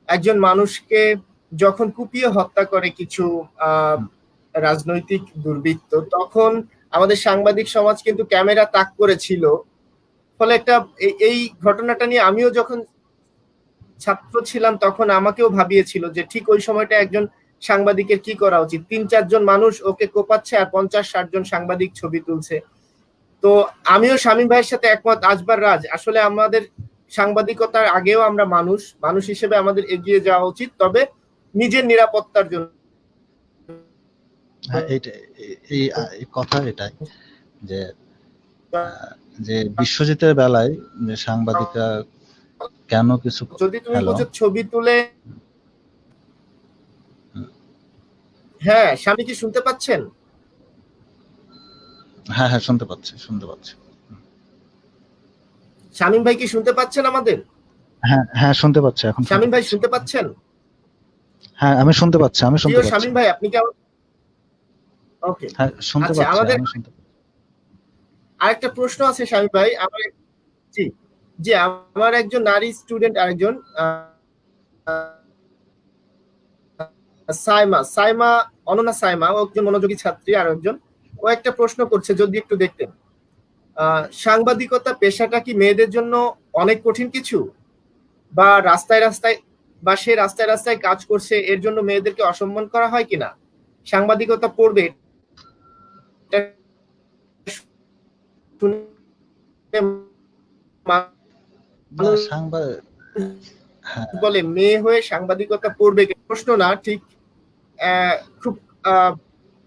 S1: একজন মানুষকে যখন কুপিয়ে হত্যা করে কিছু রাজনৈতিক দুর্বৃত্ত, তখন আমাদের সাংবাদিক সমাজ কিন্তু ক্যামেরা তাক করেছিল। ফলে একটা এই ঘটনাটা নিয়ে আমিও যখন ছাত্র ছিলাম তখন আমাকেও ভাবিয়েছিল যে ঠিক ওই সময়টা একজন সাংবাদিকের কি করা উচিত। ৩-৪ জন মানুষ ওকে কোপাচ্ছে আর ৫০-৬০ জন সাংবাদিক ছবি তুলছে। তো আমিও শামীম ভাইয়ের সাথে একমত, আজবার রাজ, আসলে আমাদের সাংবাদিকতার আগেও আমরা মানুষ হিসেবে আমাদের এগিয়ে যাওয়া উচিত, তবে নিজের নিরাপত্তার জন্য।
S2: এই কথা এটাই যে বিশ্বজিতের বেলায় যে সাংবাদিকরা কেন কিছু,
S1: যদি তুমি বলছো ছবি তুলে, হ্যাঁ স্বামী কি শুনতে পাচ্ছেন?
S2: হ্যাঁ হ্যাঁ, শুনতে পাচ্ছি।
S1: শামীম ভাই কি শুনতে পাচ্ছেন আমাদের?
S2: হ্যাঁ হ্যাঁ, শুনতে পাচ্ছি এখন।
S1: শামীম ভাই শুনতে পাচ্ছেন?
S2: হ্যাঁ, আমি শুনতে পাচ্ছি।
S1: শামীম ভাই, আপনি কি? ওকে,
S2: হ্যাঁ, শুনতে পাচ্ছি।
S1: আমাদের আরেকটা প্রশ্ন আছে শামীম ভাই, জি জি, আমার একজন নারী স্টুডেন্ট, আরেকজন সাইমা, অনন্যা সাইমা, ও একজন মনোযোগী ছাত্রী, আর একজন, ও একটা প্রশ্ন করছে, যদি একটু দেখতেন। সাংবাদিকতা পেশাটা কি মেয়েদের জন্য অনেক কঠিন কিছু, বা সে রাস্তায় রাস্তায় কাজ করছে, এর জন্য মেয়েদেরকে অসম্মান করা হয় কিনা? সাংবাদিকতা পড়বে বলে মেয়ে হয়ে সাংবাদিকতা পড়বে, প্রশ্ন না, ঠিক খুব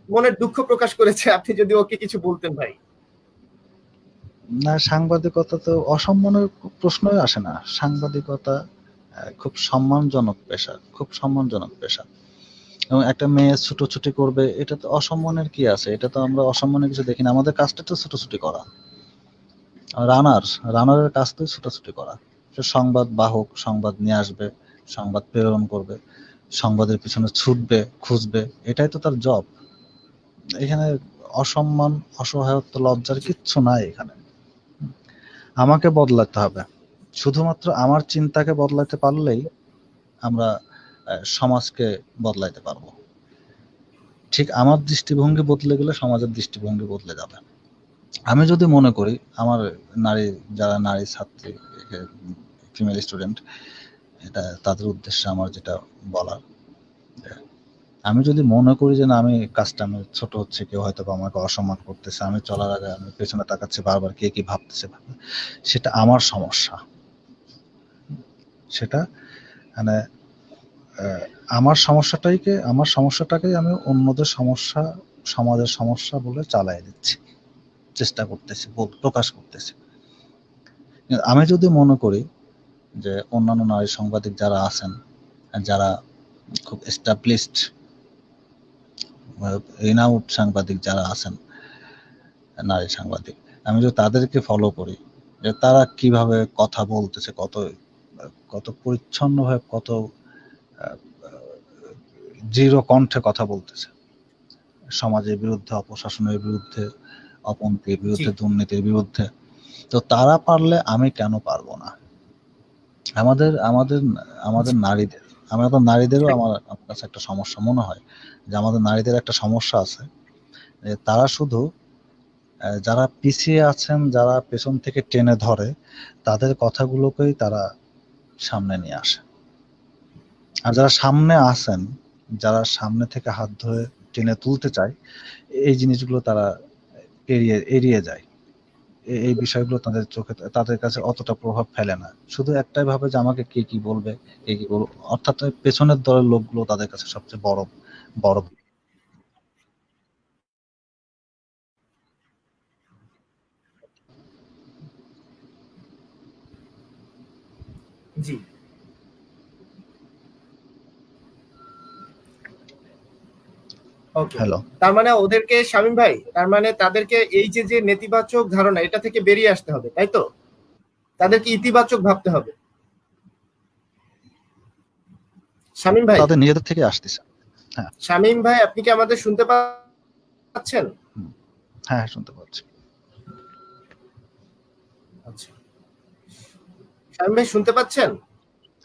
S1: মনের দুঃখ প্রকাশ করেছে। আপনি যদি ওকে কিছু বলতেন ভাই।
S2: না, সাংবাদিকতা তো অসম্মানের প্রশ্নই আসে না। সাংবাদিকতা খুব সম্মানজনক পেশা, এবং একটা মেয়ে ছুটোছুটি করবে, এটা তো অসম্মানের কি আছে? এটা তো আমরা অসম্মানের কিছু দেখি না। আমাদের কাজটা তো ছুটোছুটি করা। রানারের কাজ তো ছুটোছুটি করা। সে সংবাদ বাহক, সংবাদ নিয়ে আসবে, সংবাদ প্রেরণ করবে, সংবাদের পিছনে ছুটবে, খুঁজবে, এটাই তো তার জব। এখানে অসম্মান, অসহায়ত্ব, লজ্জার কিচ্ছু নাই এখানে। আমাকে বদলাতে হবে, শুধুমাত্র আমার চিন্তাকে বদলাতে পারলেই আমরা সমাজকে বদলাইতে পারবো। ঠিক আমার দৃষ্টিভঙ্গি বদলে গেলে সমাজের দৃষ্টিভঙ্গি বদলে যাবে। আমি যদি মনে করি, আমার যারা নারী ছাত্রী, ফিমেল স্টুডেন্ট, এটা তাদের উদ্দেশ্যে আমার যেটা বলার, আমি যদি মনে করি যে না, আমি কাজটা আমি ছোট হচ্ছে, কেউ হয়তো আমাকে অসম্মান করতেছে, আমি চলার আগে আমি পেছনে তাকাচ্ছি বারবার, কে কি ভাবতেছে, সেটা আমার সমস্যা। সেটা মানে আমার সমস্যাটাকে আমি অন্যদের সমস্যা, সমাজের সমস্যা বলে চালাই দিচ্ছি, চেষ্টা করতেছি, প্রকাশ করতেছি। আমি যদি মনে করি যে অন্যান্য নারী সাংবাদিক যারা আছেন, যারা খুব এস্টাবলিশড রিনাউড সাংবাদিক যারা আছেন, নারী সাংবাদিক, আমি যদি তাদেরকে ফলো করি যে তারা কিভাবে কথা বলতেছে, কত পরিচ্ছন্নভাবে, কত দৃঢ় কণ্ঠে কথা বলতেছে, সমাজের বিরুদ্ধে, অপশাসনের বিরুদ্ধে, অপন্থীর
S1: জি
S2: বিরুদ্ধে, দুর্নীতির বিরুদ্ধে। তো তারা পারলে আমি কেন পারবো না? আমাদের আমাদের আমাদের
S1: জি
S2: নারীদের, আমাদের নারীদেরও আমার কাছে একটা সমস্যা মনে হয় যে আমাদের নারীদের একটা সমস্যা আছে যে তারা শুধু যারা পিছিয়ে আছেন, যারা পেছন থেকে টেনে ধরে, তাদের কথাগুলোকেই তারা সামনে নিয়ে আসে। আর যারা সামনে আসেন, যারা সামনে থেকে হাত ধরে টেনে তুলতে চায়, এই জিনিসগুলো তারা এড়িয়ে এড়িয়ে যায়। এই বিষয়গুলো তাদের চোখে, তাদের কাছে অতটা প্রভাব ফেলে না। শুধু একটাই ভাবে যে আমাকে কে কি বলবে, কে কি বলবে, অর্থাৎ ওই পেছনের দলের লোকগুলো তাদের কাছে সবচেয়ে বড় বড়
S1: জি ওকে।
S2: হ্যালো।
S1: তার মানে ওদেরকে, শামীম ভাই, তার মানে তাদেরকে এই যে যে নেতিবাচক ধারণা, এটা থেকে বেরিয়ে আসতে হবে, তাই তো? তাদেরকে ইতিবাচক ভাবতে হবে। শামীম ভাই,
S2: তাদের নিজেদের থেকে আসতেছে। হ্যাঁ,
S1: শামীম ভাই, আপনি কি আমাদের শুনতে পাচ্ছেন?
S2: হুম, হ্যাঁ, হ্যাঁ, শুনতে পাচ্ছি।
S1: আচ্ছা, শামীম ভাই শুনতে পাচ্ছেন?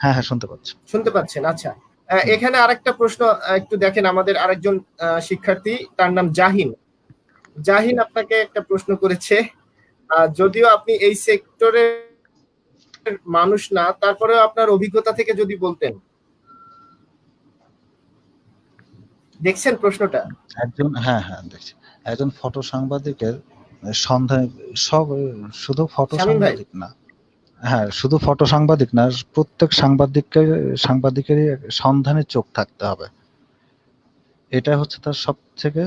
S2: হ্যাঁ, হ্যাঁ, শুনতে পাচ্ছি।
S1: শুনতে পাচ্ছেন, আচ্ছা।
S2: হুম,
S1: এখানে আরেকটা প্রশ্ন, একটু দেখেন, আমাদের আরেকজন শিক্ষার্থী, তার নাম জাহিন। জাহিন আপনাকে একটা প্রশ্ন করেছে। যদিও আপনি এই সেক্টরের মানুষ না, তারপরেও আপনার অভিজ্ঞতা থেকে যদি বলতেন। দেখছেন প্রশ্নটা?
S2: হ্যাঁ, হ্যাঁ, দেখছি। একজন ফটো সাংবাদিকের সন্ধান, সব, শুধু ফটো
S1: শামীম ভাই,
S2: সাংবাদিক না। হ্যাঁ, শুধু ফটো সাংবাদিক না, প্রত্যেক সাংবাদিকেরই সন্ধানে চোখ থাকতে হবে। এটা হচ্ছে তার সবথেকে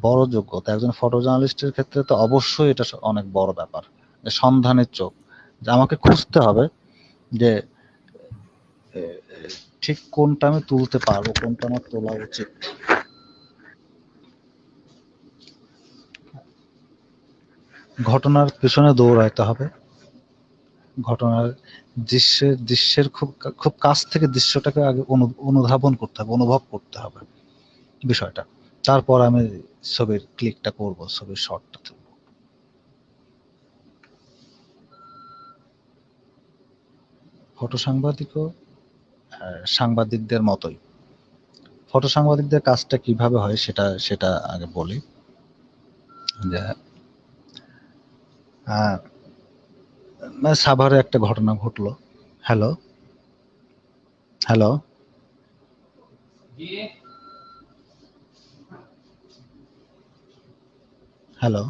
S2: বড় যোগ্যতা। একজন ফটো জার্নালিস্টের ক্ষেত্রে তো অবশ্যই এটা অনেক বড় ব্যাপার। যে সন্ধানের চোখ। যে আমাকে খুঁজতে হবে যে এ ঠিক কোনটা আমি তুলতে পারবো, কোনটা আমার তোলা উচিত। ঘটনার পেছনে দৌড়াইতে হবে। ঘটনার দৃশ্যের খুব খুব কাছ থেকে দৃশ্যটাকে আগে অনুধাবন করতে হবে, অনুভব করতে হবে বিষয়টা। তারপর আমি ছবির ক্লিকটা করব, ছবির শটটা তুলব। ফটো সাংবাদিকও সাংবাদিকদের মতোই। ফটো সাংবাদিকদের কাজটা কিভাবে হয় সেটা সেটা আগে বলি। যে সাভারে একটা ঘটনা ঘটলো। Hello, hello, hello.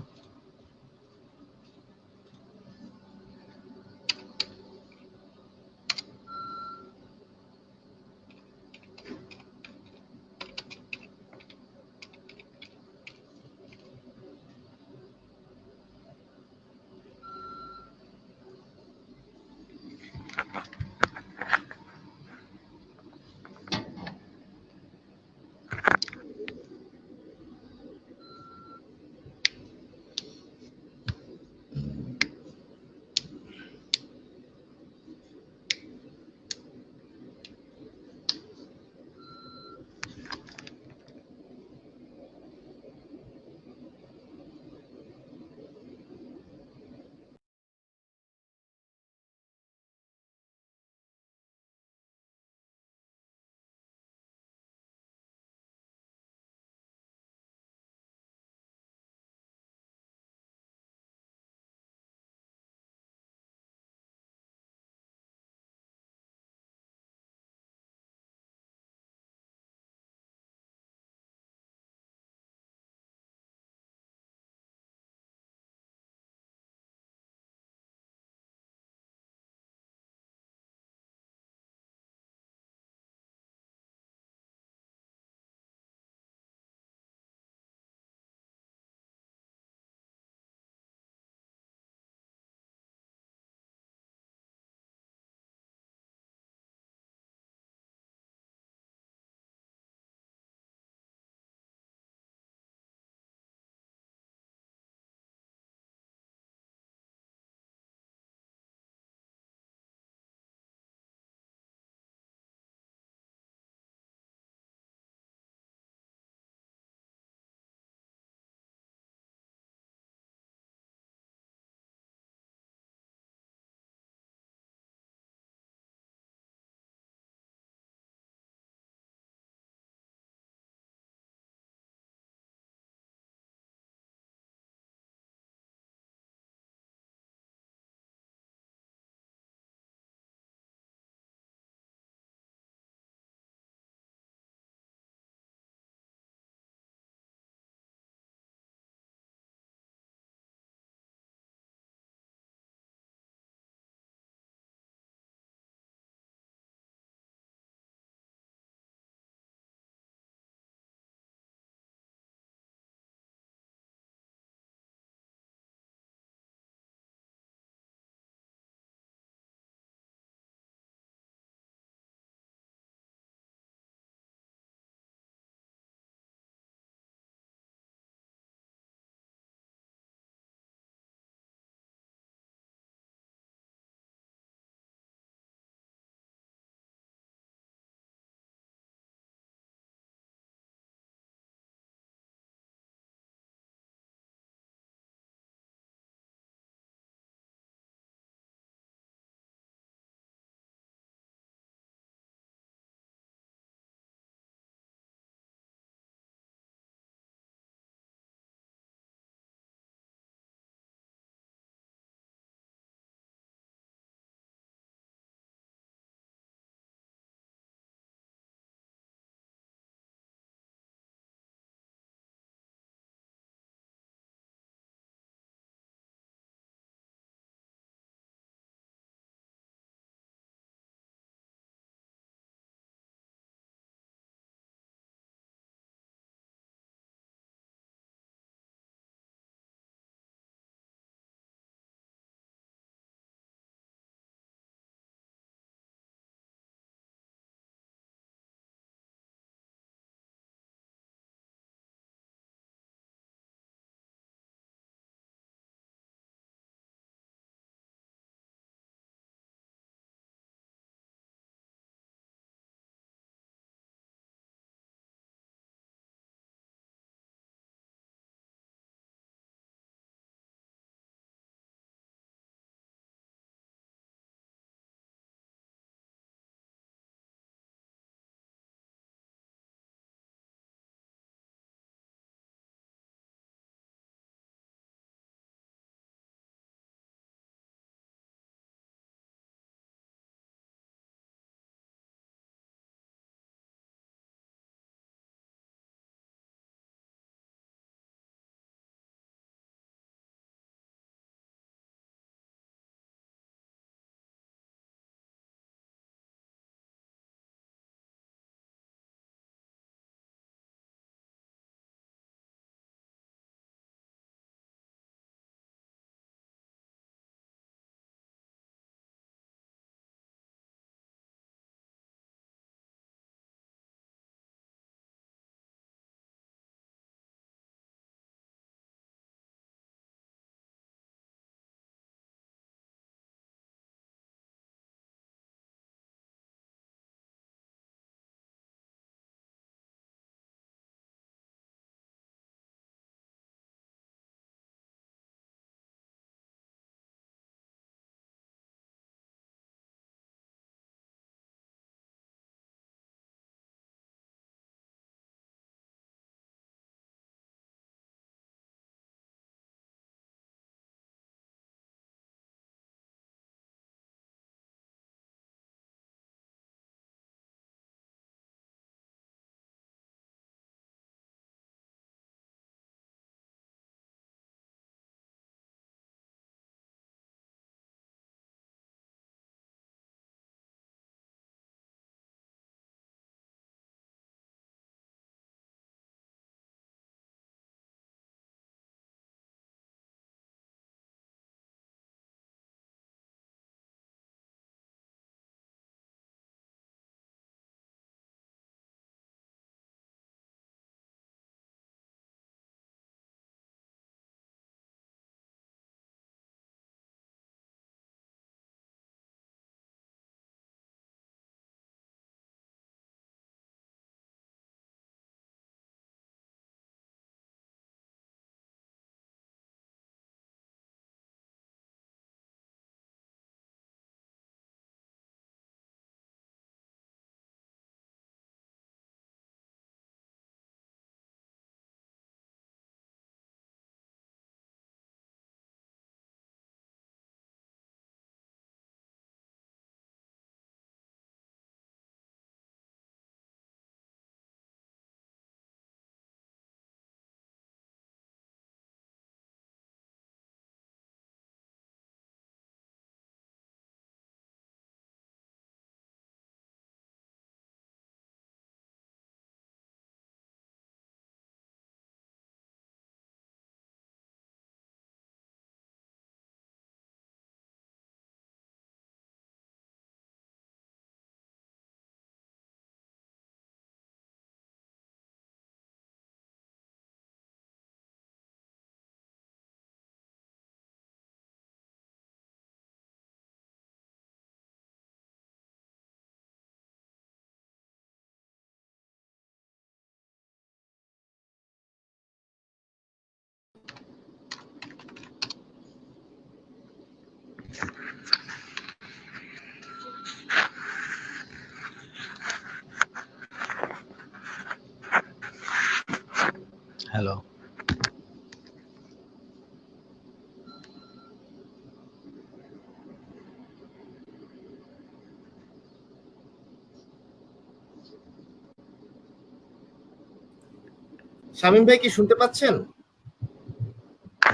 S1: শামীম ভাই কি শুনতে পাচ্ছেন?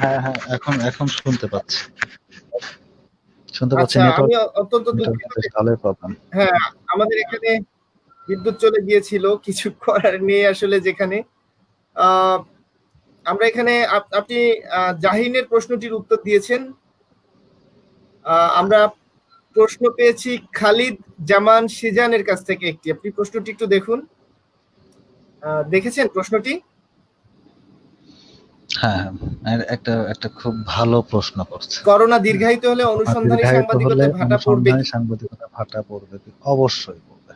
S2: হ্যাঁ হ্যাঁ, এখন এখন শুনতে পাচ্ছি, শুনতে পাচ্ছি।
S1: আচ্ছা, আমি
S2: নেটওয়ার্ক
S1: অত্যন্ত দুঃখিত।
S2: নেটওয়ার্কের বেশ ভালোই প্রবলেম।
S1: হ্যাঁ, আমাদের এখানে বিদ্যুৎ চলে গিয়েছিল কিছু করার নেই আসলে। যেখানে আহ, আমরা এখানে আপনি জাহিনের প্রশ্নটির উত্তর দিয়েছেন। আমরা প্রশ্ন পেয়েছি খালিদ জামান সিজানের কাছ থেকে একটি। আপনি প্রশ্নটি একটু দেখুন। দেখেছেন প্রশ্নটি?
S2: হ্যাঁ হ্যাঁ, একটা একটা খুব ভালো প্রশ্ন করছে।
S1: করোনা দীর্ঘায়িত হলে
S2: করোনা
S1: অনুসন্ধানী
S2: দীর্ঘায়িত হলে
S1: সাংবাদিকতায় ভাটা পড়বে
S2: অনুসন্ধানী
S1: কি?
S2: সাংবাদিকতা ভাটা পড়বে কি? অবশ্যই পড়বে।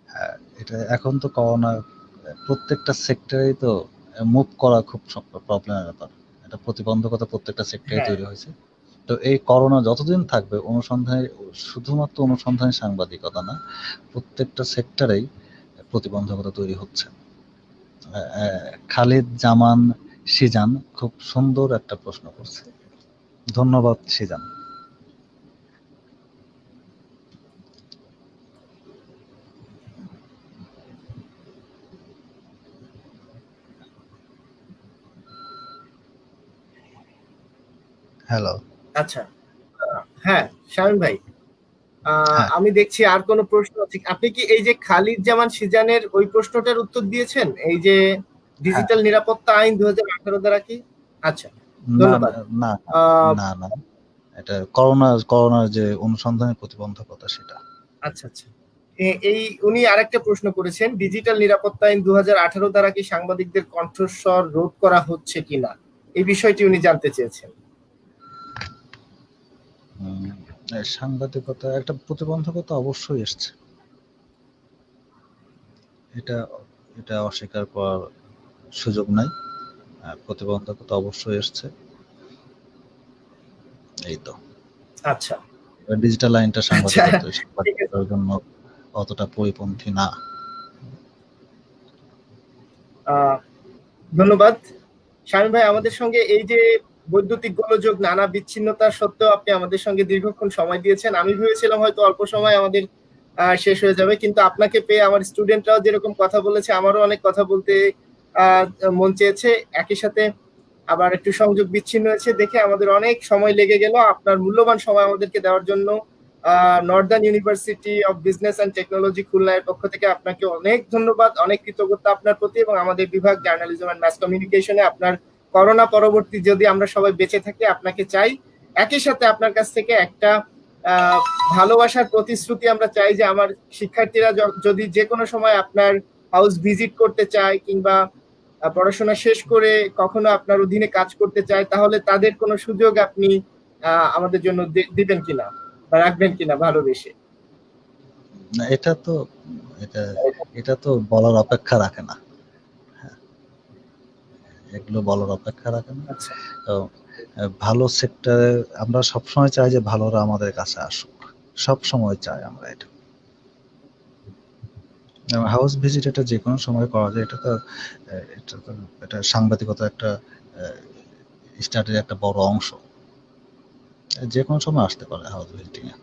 S2: হ্যাঁ, এটা এখন তো করোনা প্রত্যেকটা সেক্টরেই তো মুভ করা খুব প্রবলেমের ব্যাপার। এটা প্রতিবন্ধকতা প্রত্যেকটা সেক্টরে
S1: হ্যাঁ,
S2: তৈরি হয়েছে। তো এই করোনা যতদিন থাকবে অনুসন্ধানী, শুধুমাত্র অনুসন্ধানী সাংবাদিকতা না, প্রত্যেকটা সেক্টরেই প্রতিবন্ধকতা তৈরি হচ্ছে। খালিদ জামান সিজান খুব সুন্দর একটা প্রশ্ন করছে। ধন্যবাদ সিজান। হ্যালো।
S1: আচ্ছা। হ্যাঁ, শামীম ভাই,
S2: হ্যাঁ
S1: আমি দেখছি আর কোনো প্রশ্ন আছে? আপনি কি এই যে খালিদ জামান সিজানের ওই প্রশ্নটার উত্তর দিয়েছেন, এই যে
S2: হ্যাঁ,
S1: ডিজিটাল নিরাপত্তা আইন 2018 দ্বারা কি? আচ্ছা,
S2: না
S1: ধন্যবাদ।
S2: না
S1: আহ,
S2: না না, এটা করোনার যে অনুসন্ধানী প্রতিবন্ধকতা সেটা।
S1: আচ্ছা আচ্ছা, এই উনি আরেকটা প্রশ্ন করেছেন, ডিজিটাল নিরাপত্তা আইন 2018 দ্বারা কি সাংবাদিকদের কণ্ঠস্বর রোধ করা হচ্ছে কিনা, এই বিষয়টি উনি জানতে চেয়েছেন।
S2: উম, সাংবাদিকতা একটা প্রতিবন্ধকতা অবশ্যই এসছে, এটা এটা অস্বীকার করার সুযোগ নাই। প্রতিবন্ধকতা অবশ্যই এসছে, এই তো।
S1: আচ্ছা
S2: ডিজিটাল আইনটা
S1: আচ্ছা, ঠিক আছে।
S2: সাংবাদিকতার জন্য অতটা পরিপন্থী না।
S1: আহ, ধন্যবাদ শামীম ভাই। আমাদের সঙ্গে এই যে বৈদ্যুতিক গোলযোগ, নানা বিচ্ছিন্নতা সত্ত্বেও আপনি আমাদের সঙ্গে দীর্ঘক্ষণ সময় দিয়েছেন। আমি ভেবেছিলাম হয়তো অল্প সময় আমাদের শেষ হয়ে যাবে, কিন্তু আপনাকে পেয়ে আমার স্টুডেন্টরাও যেরকম কথা বলেছে, আমারও অনেক কথা বলতে আহ, মন চেয়েছে। একই সাথে আবার একটু সংযোগ বিচ্ছিন্ন হয়েছে দেখে আমাদের অনেক সময় লেগে গেল। আপনার মূল্যবান সময় আমাদেরকে দেওয়ার জন্য Northern university of business and technology খুলনার পক্ষ থেকে আপনাকে অনেক ধন্যবাদ, অনেক কৃতজ্ঞতা আপনার প্রতি, এবং আমাদের বিভাগ জার্নালিজম অ্যান্ড ম্যাস কমিউনিকেশনে আপনার করোনা পরবর্তী যদি আমরা সবাই বেঁচে থাকি আপনাকে চাই। একই সাথে আপনার কাছ থেকে একটা আহ, ভালোবাসার প্রতিশ্রুতি আমরা চাই যে আমার শিক্ষার্থীরা যদি যে কোনো সময় আপনার হাউস ভিজিট করতে চায়, কিংবা পড়াশোনা শেষ করে কখনো আপনার অধীনে কাজ করতে চায়, তাহলে তাদের কোনো সুযোগ আপনি আমাদের জন্য দিবেন কিনা বা রাখবেন কিনা ভালোবেসে।
S2: না, এটা এটা তো বলার অপেক্ষা রাখে না। হ্যাঁ, এগুলো বলার অপেক্ষা রাখে না।
S1: আচ্ছা,
S2: তো ভালো সেক্টরে আমরা সবসময় চাই যে ভালোরা আমাদের কাছে আসুক, সব সময় চাই আমরা এটা। হাউস ভিজিট এটা যে কোনো সময় করা যায়, এটা তো এটা সাংবাদিকতার একটা স্টাডির একটা বড় অংশ। যে কোনো সময় আসতে পারে হাউস ভিজিটিং এ।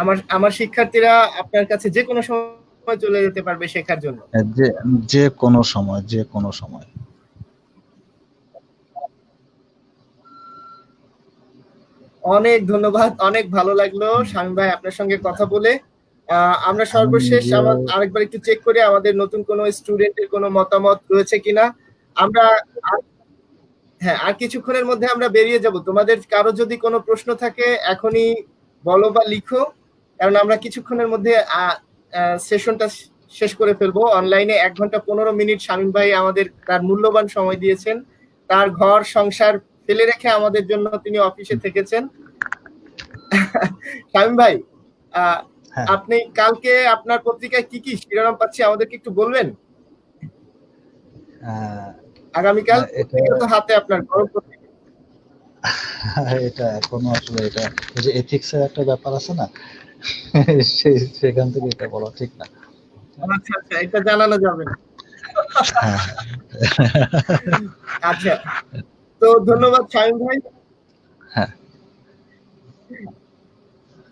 S1: আমার আমার শিক্ষার্থীরা আপনার কাছে যে কোনো সময় চলে যেতে পারবে শেখার জন্য।
S2: যে যে কোনো সময়, যে কোনো সময়।
S1: অনেক ধন্যবাদ, অনেক ভালো লাগলো
S2: হুম,
S1: শামীম ভাই আপনার সঙ্গে কথা বলে। আমরা
S2: আমি
S1: সর্বশেষ
S2: নিজেও
S1: আরেকবার একটু চেক করি আমাদের নতুন কোনো স্টুডেন্টের কোনো মতামত রয়েছে কিনা। আমরা হ্যাঁ, আর কিছুক্ষণের মধ্যে আমরা বেরিয়ে যাব। তোমাদের কারো যদি কোনো প্রশ্ন থাকে এখনই বলো বা লিখো, কারণ আমরা কিছুক্ষণের মধ্যে সেশনটা শেষ করে ফেলবো। অনলাইনে 1 ঘন্টা 15 মিনিট শামীম ভাই আমাদের তার মূল্যবান সময় দিয়েছেন। তার ঘর সংসার ফেলে রেখে আমাদের জন্য তিনি অফিসে থেকেছেন। শামীম ভাই, আহ,
S2: হ্যাঁ,
S1: আপনি কালকে আপনার পত্রিকায় কি কি শিরোনাম পাচ্ছি আমাদেরকে একটু বলবেন?
S2: আহ,
S1: আগামীকাল
S2: এটা
S1: পত্রিকা তো হাতে আপনার, গরম পত্রিকা।
S2: এটা এখনো আসলে এটা ওই যে এথিক্স এর একটা ব্যাপার আছে না, সেখান থেকে এটা বলা ঠিক না।
S1: আচ্ছা আচ্ছা, এটা জানানো যাবে না।
S2: হ্যাঁ
S1: আচ্ছা, তো ধন্যবাদ শামীম ভাই।
S2: হ্যাঁ,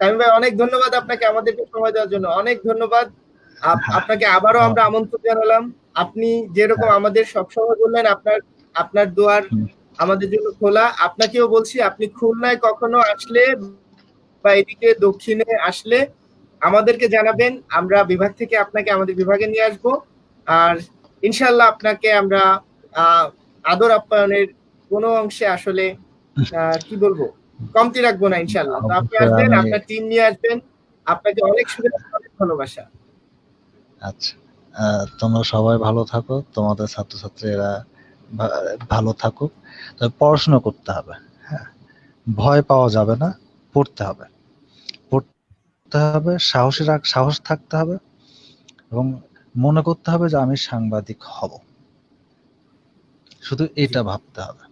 S1: শামীম ভাই অনেক ধন্যবাদ আপনাকে আমাদেরকে সময় দেওয়ার জন্য, অনেক ধন্যবাদ।
S2: হ্যাঁ,
S1: আপনাকে আবারও আমরা আমন্ত্রণ জানালাম। আপনি যেরকম
S2: হ্যাঁ,
S1: আমাদের সবসময় বললেন আপনার আপনার দুয়ার
S2: হুম,
S1: আমাদের জন্য খোলা। আপনাকেও বলছি আপনি খুলনায় কখনো আসলে বা এদিকে দক্ষিণে আসলে আমাদেরকে জানাবেন। আমরা বিভাগ থেকে আপনাকে আমাদের বিভাগে নিয়ে আসবো। আর ইনশাআল্লাহ আপনাকে আমরা আহ, আদর আপ্যায়নের কোনো অংশে আসলে কি বলবো কমতি রাখবো না ইনশাআল্লাহ। তো আপনি
S2: অবশ্যই
S1: আসবেন,
S2: আমি
S1: আপনার টিম নিয়ে আসবেন। আপনাকে অনেক শুভেচ্ছা, অনেক ভালোবাসা।
S2: আচ্ছা, তোমরা সবাই ভালো থাকো, তোমাদের ছাত্রছাত্রীরা ভালো থাকুক। তবে পড়াশোনা করতে হবে, হ্যাঁ, ভয় পাওয়া যাবে না, পড়তে হবে, পড়তে হবে, সাহস থাকতে হবে, এবং মনে করতে হবে যে আমি সাংবাদিক হব, শুধু
S1: জি
S2: এটা ভাবতে হবে।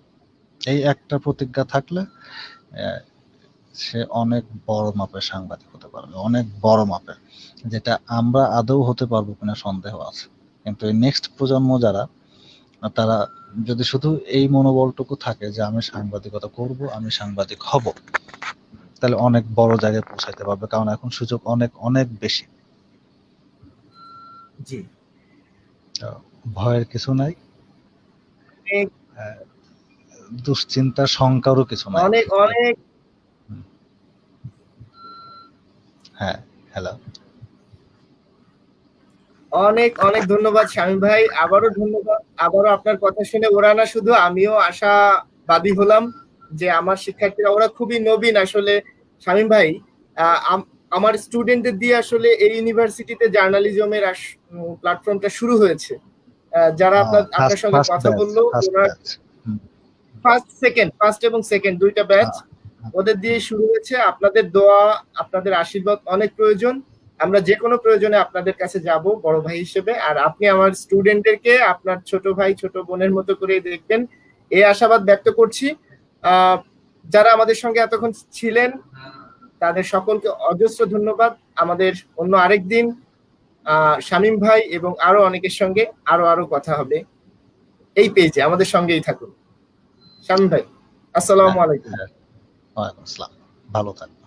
S2: এই একটা প্রতিজ্ঞা থাকলে আহ, সে অনেক বড় মাপের সাংবাদিক হতে পারবে, অনেক বড় মাপের, যেটা আমরা আদৌ হতে পারবো কিনা সন্দেহ আছে। কিন্তু এই নেক্সট প্রজন্ম যারা, তারা যদি শুধু এই মনোবলটুকু থাকে যে আমি সাংবাদিকতা করব, আমি সাংবাদিক হব, তাহলে অনেক বড় জায়গায় পৌঁছাইতে পারবে, কারণ এখন সুযোগ অনেক অনেক বেশি।
S1: জি
S2: তো ভয়ের কিছু নাই,
S1: অনেক
S2: আহ, দুশ্চিন্তার শঙ্কারও কিছু নাই।
S1: অনেক অনেক
S2: হুম, হ্যাঁ, হ্যালো।
S1: অনেক অনেক ধন্যবাদ শামীম ভাই, আবারও ধন্যবাদ। আবারও আপনার কথা শুনে ওরা না শুধু, আমিও আশাবাদী হলাম যে আমার শিক্ষার্থীরা ওরা খুবই নবীন আসলে। শামীম ভাই, আমার স্টুডেন্টদের দিয়ে আসলে এই ইউনিভার্সিটিতে জার্নালিজমের প্ল্যাটফর্মটা শুরু হয়েছে। যারা আপনার আপনার
S2: ফার্স্ট
S1: সঙ্গে
S2: ফার্স্ট
S1: কথা
S2: ব্যাচ,
S1: বললো
S2: ফার্স্ট
S1: ওরা
S2: ব্যাচ।
S1: ফার্স্ট এবং সেকেন্ড দুইটা ব্যাচ ওদের দিয়ে শুরু হয়েছে। আপনাদের দোয়া, আপনাদের আশীর্বাদ অনেক প্রয়োজন। আমরা যে কোনো প্রয়োজনে আপনাদের কাছে যাব বড় ভাই হিসেবে, আর আপনি আমার স্টুডেন্টদেরকে আপনার ছোট ভাই ছোট বোনের মতো করে দেখবেন, এই আশাবাদ ব্যক্ত করছি। আহ, যারা আমাদের সঙ্গে এতক্ষণ ছিলেন তাদের সকলকে অজস্র ধন্যবাদ। আমাদের অন্য আরেক দিন শামীম ভাই এবং আরো অনেকের সঙ্গে আরো আরো কথা হবে এই পেজে। আমাদের সঙ্গেই থাকুন। শামীম ভাই, আসসালামু
S2: হ্যাঁ,
S1: আলাইকুম।
S2: হ্যাঁ, ওয়ালাইকুম আসসালাম, ভালো থাকবেন।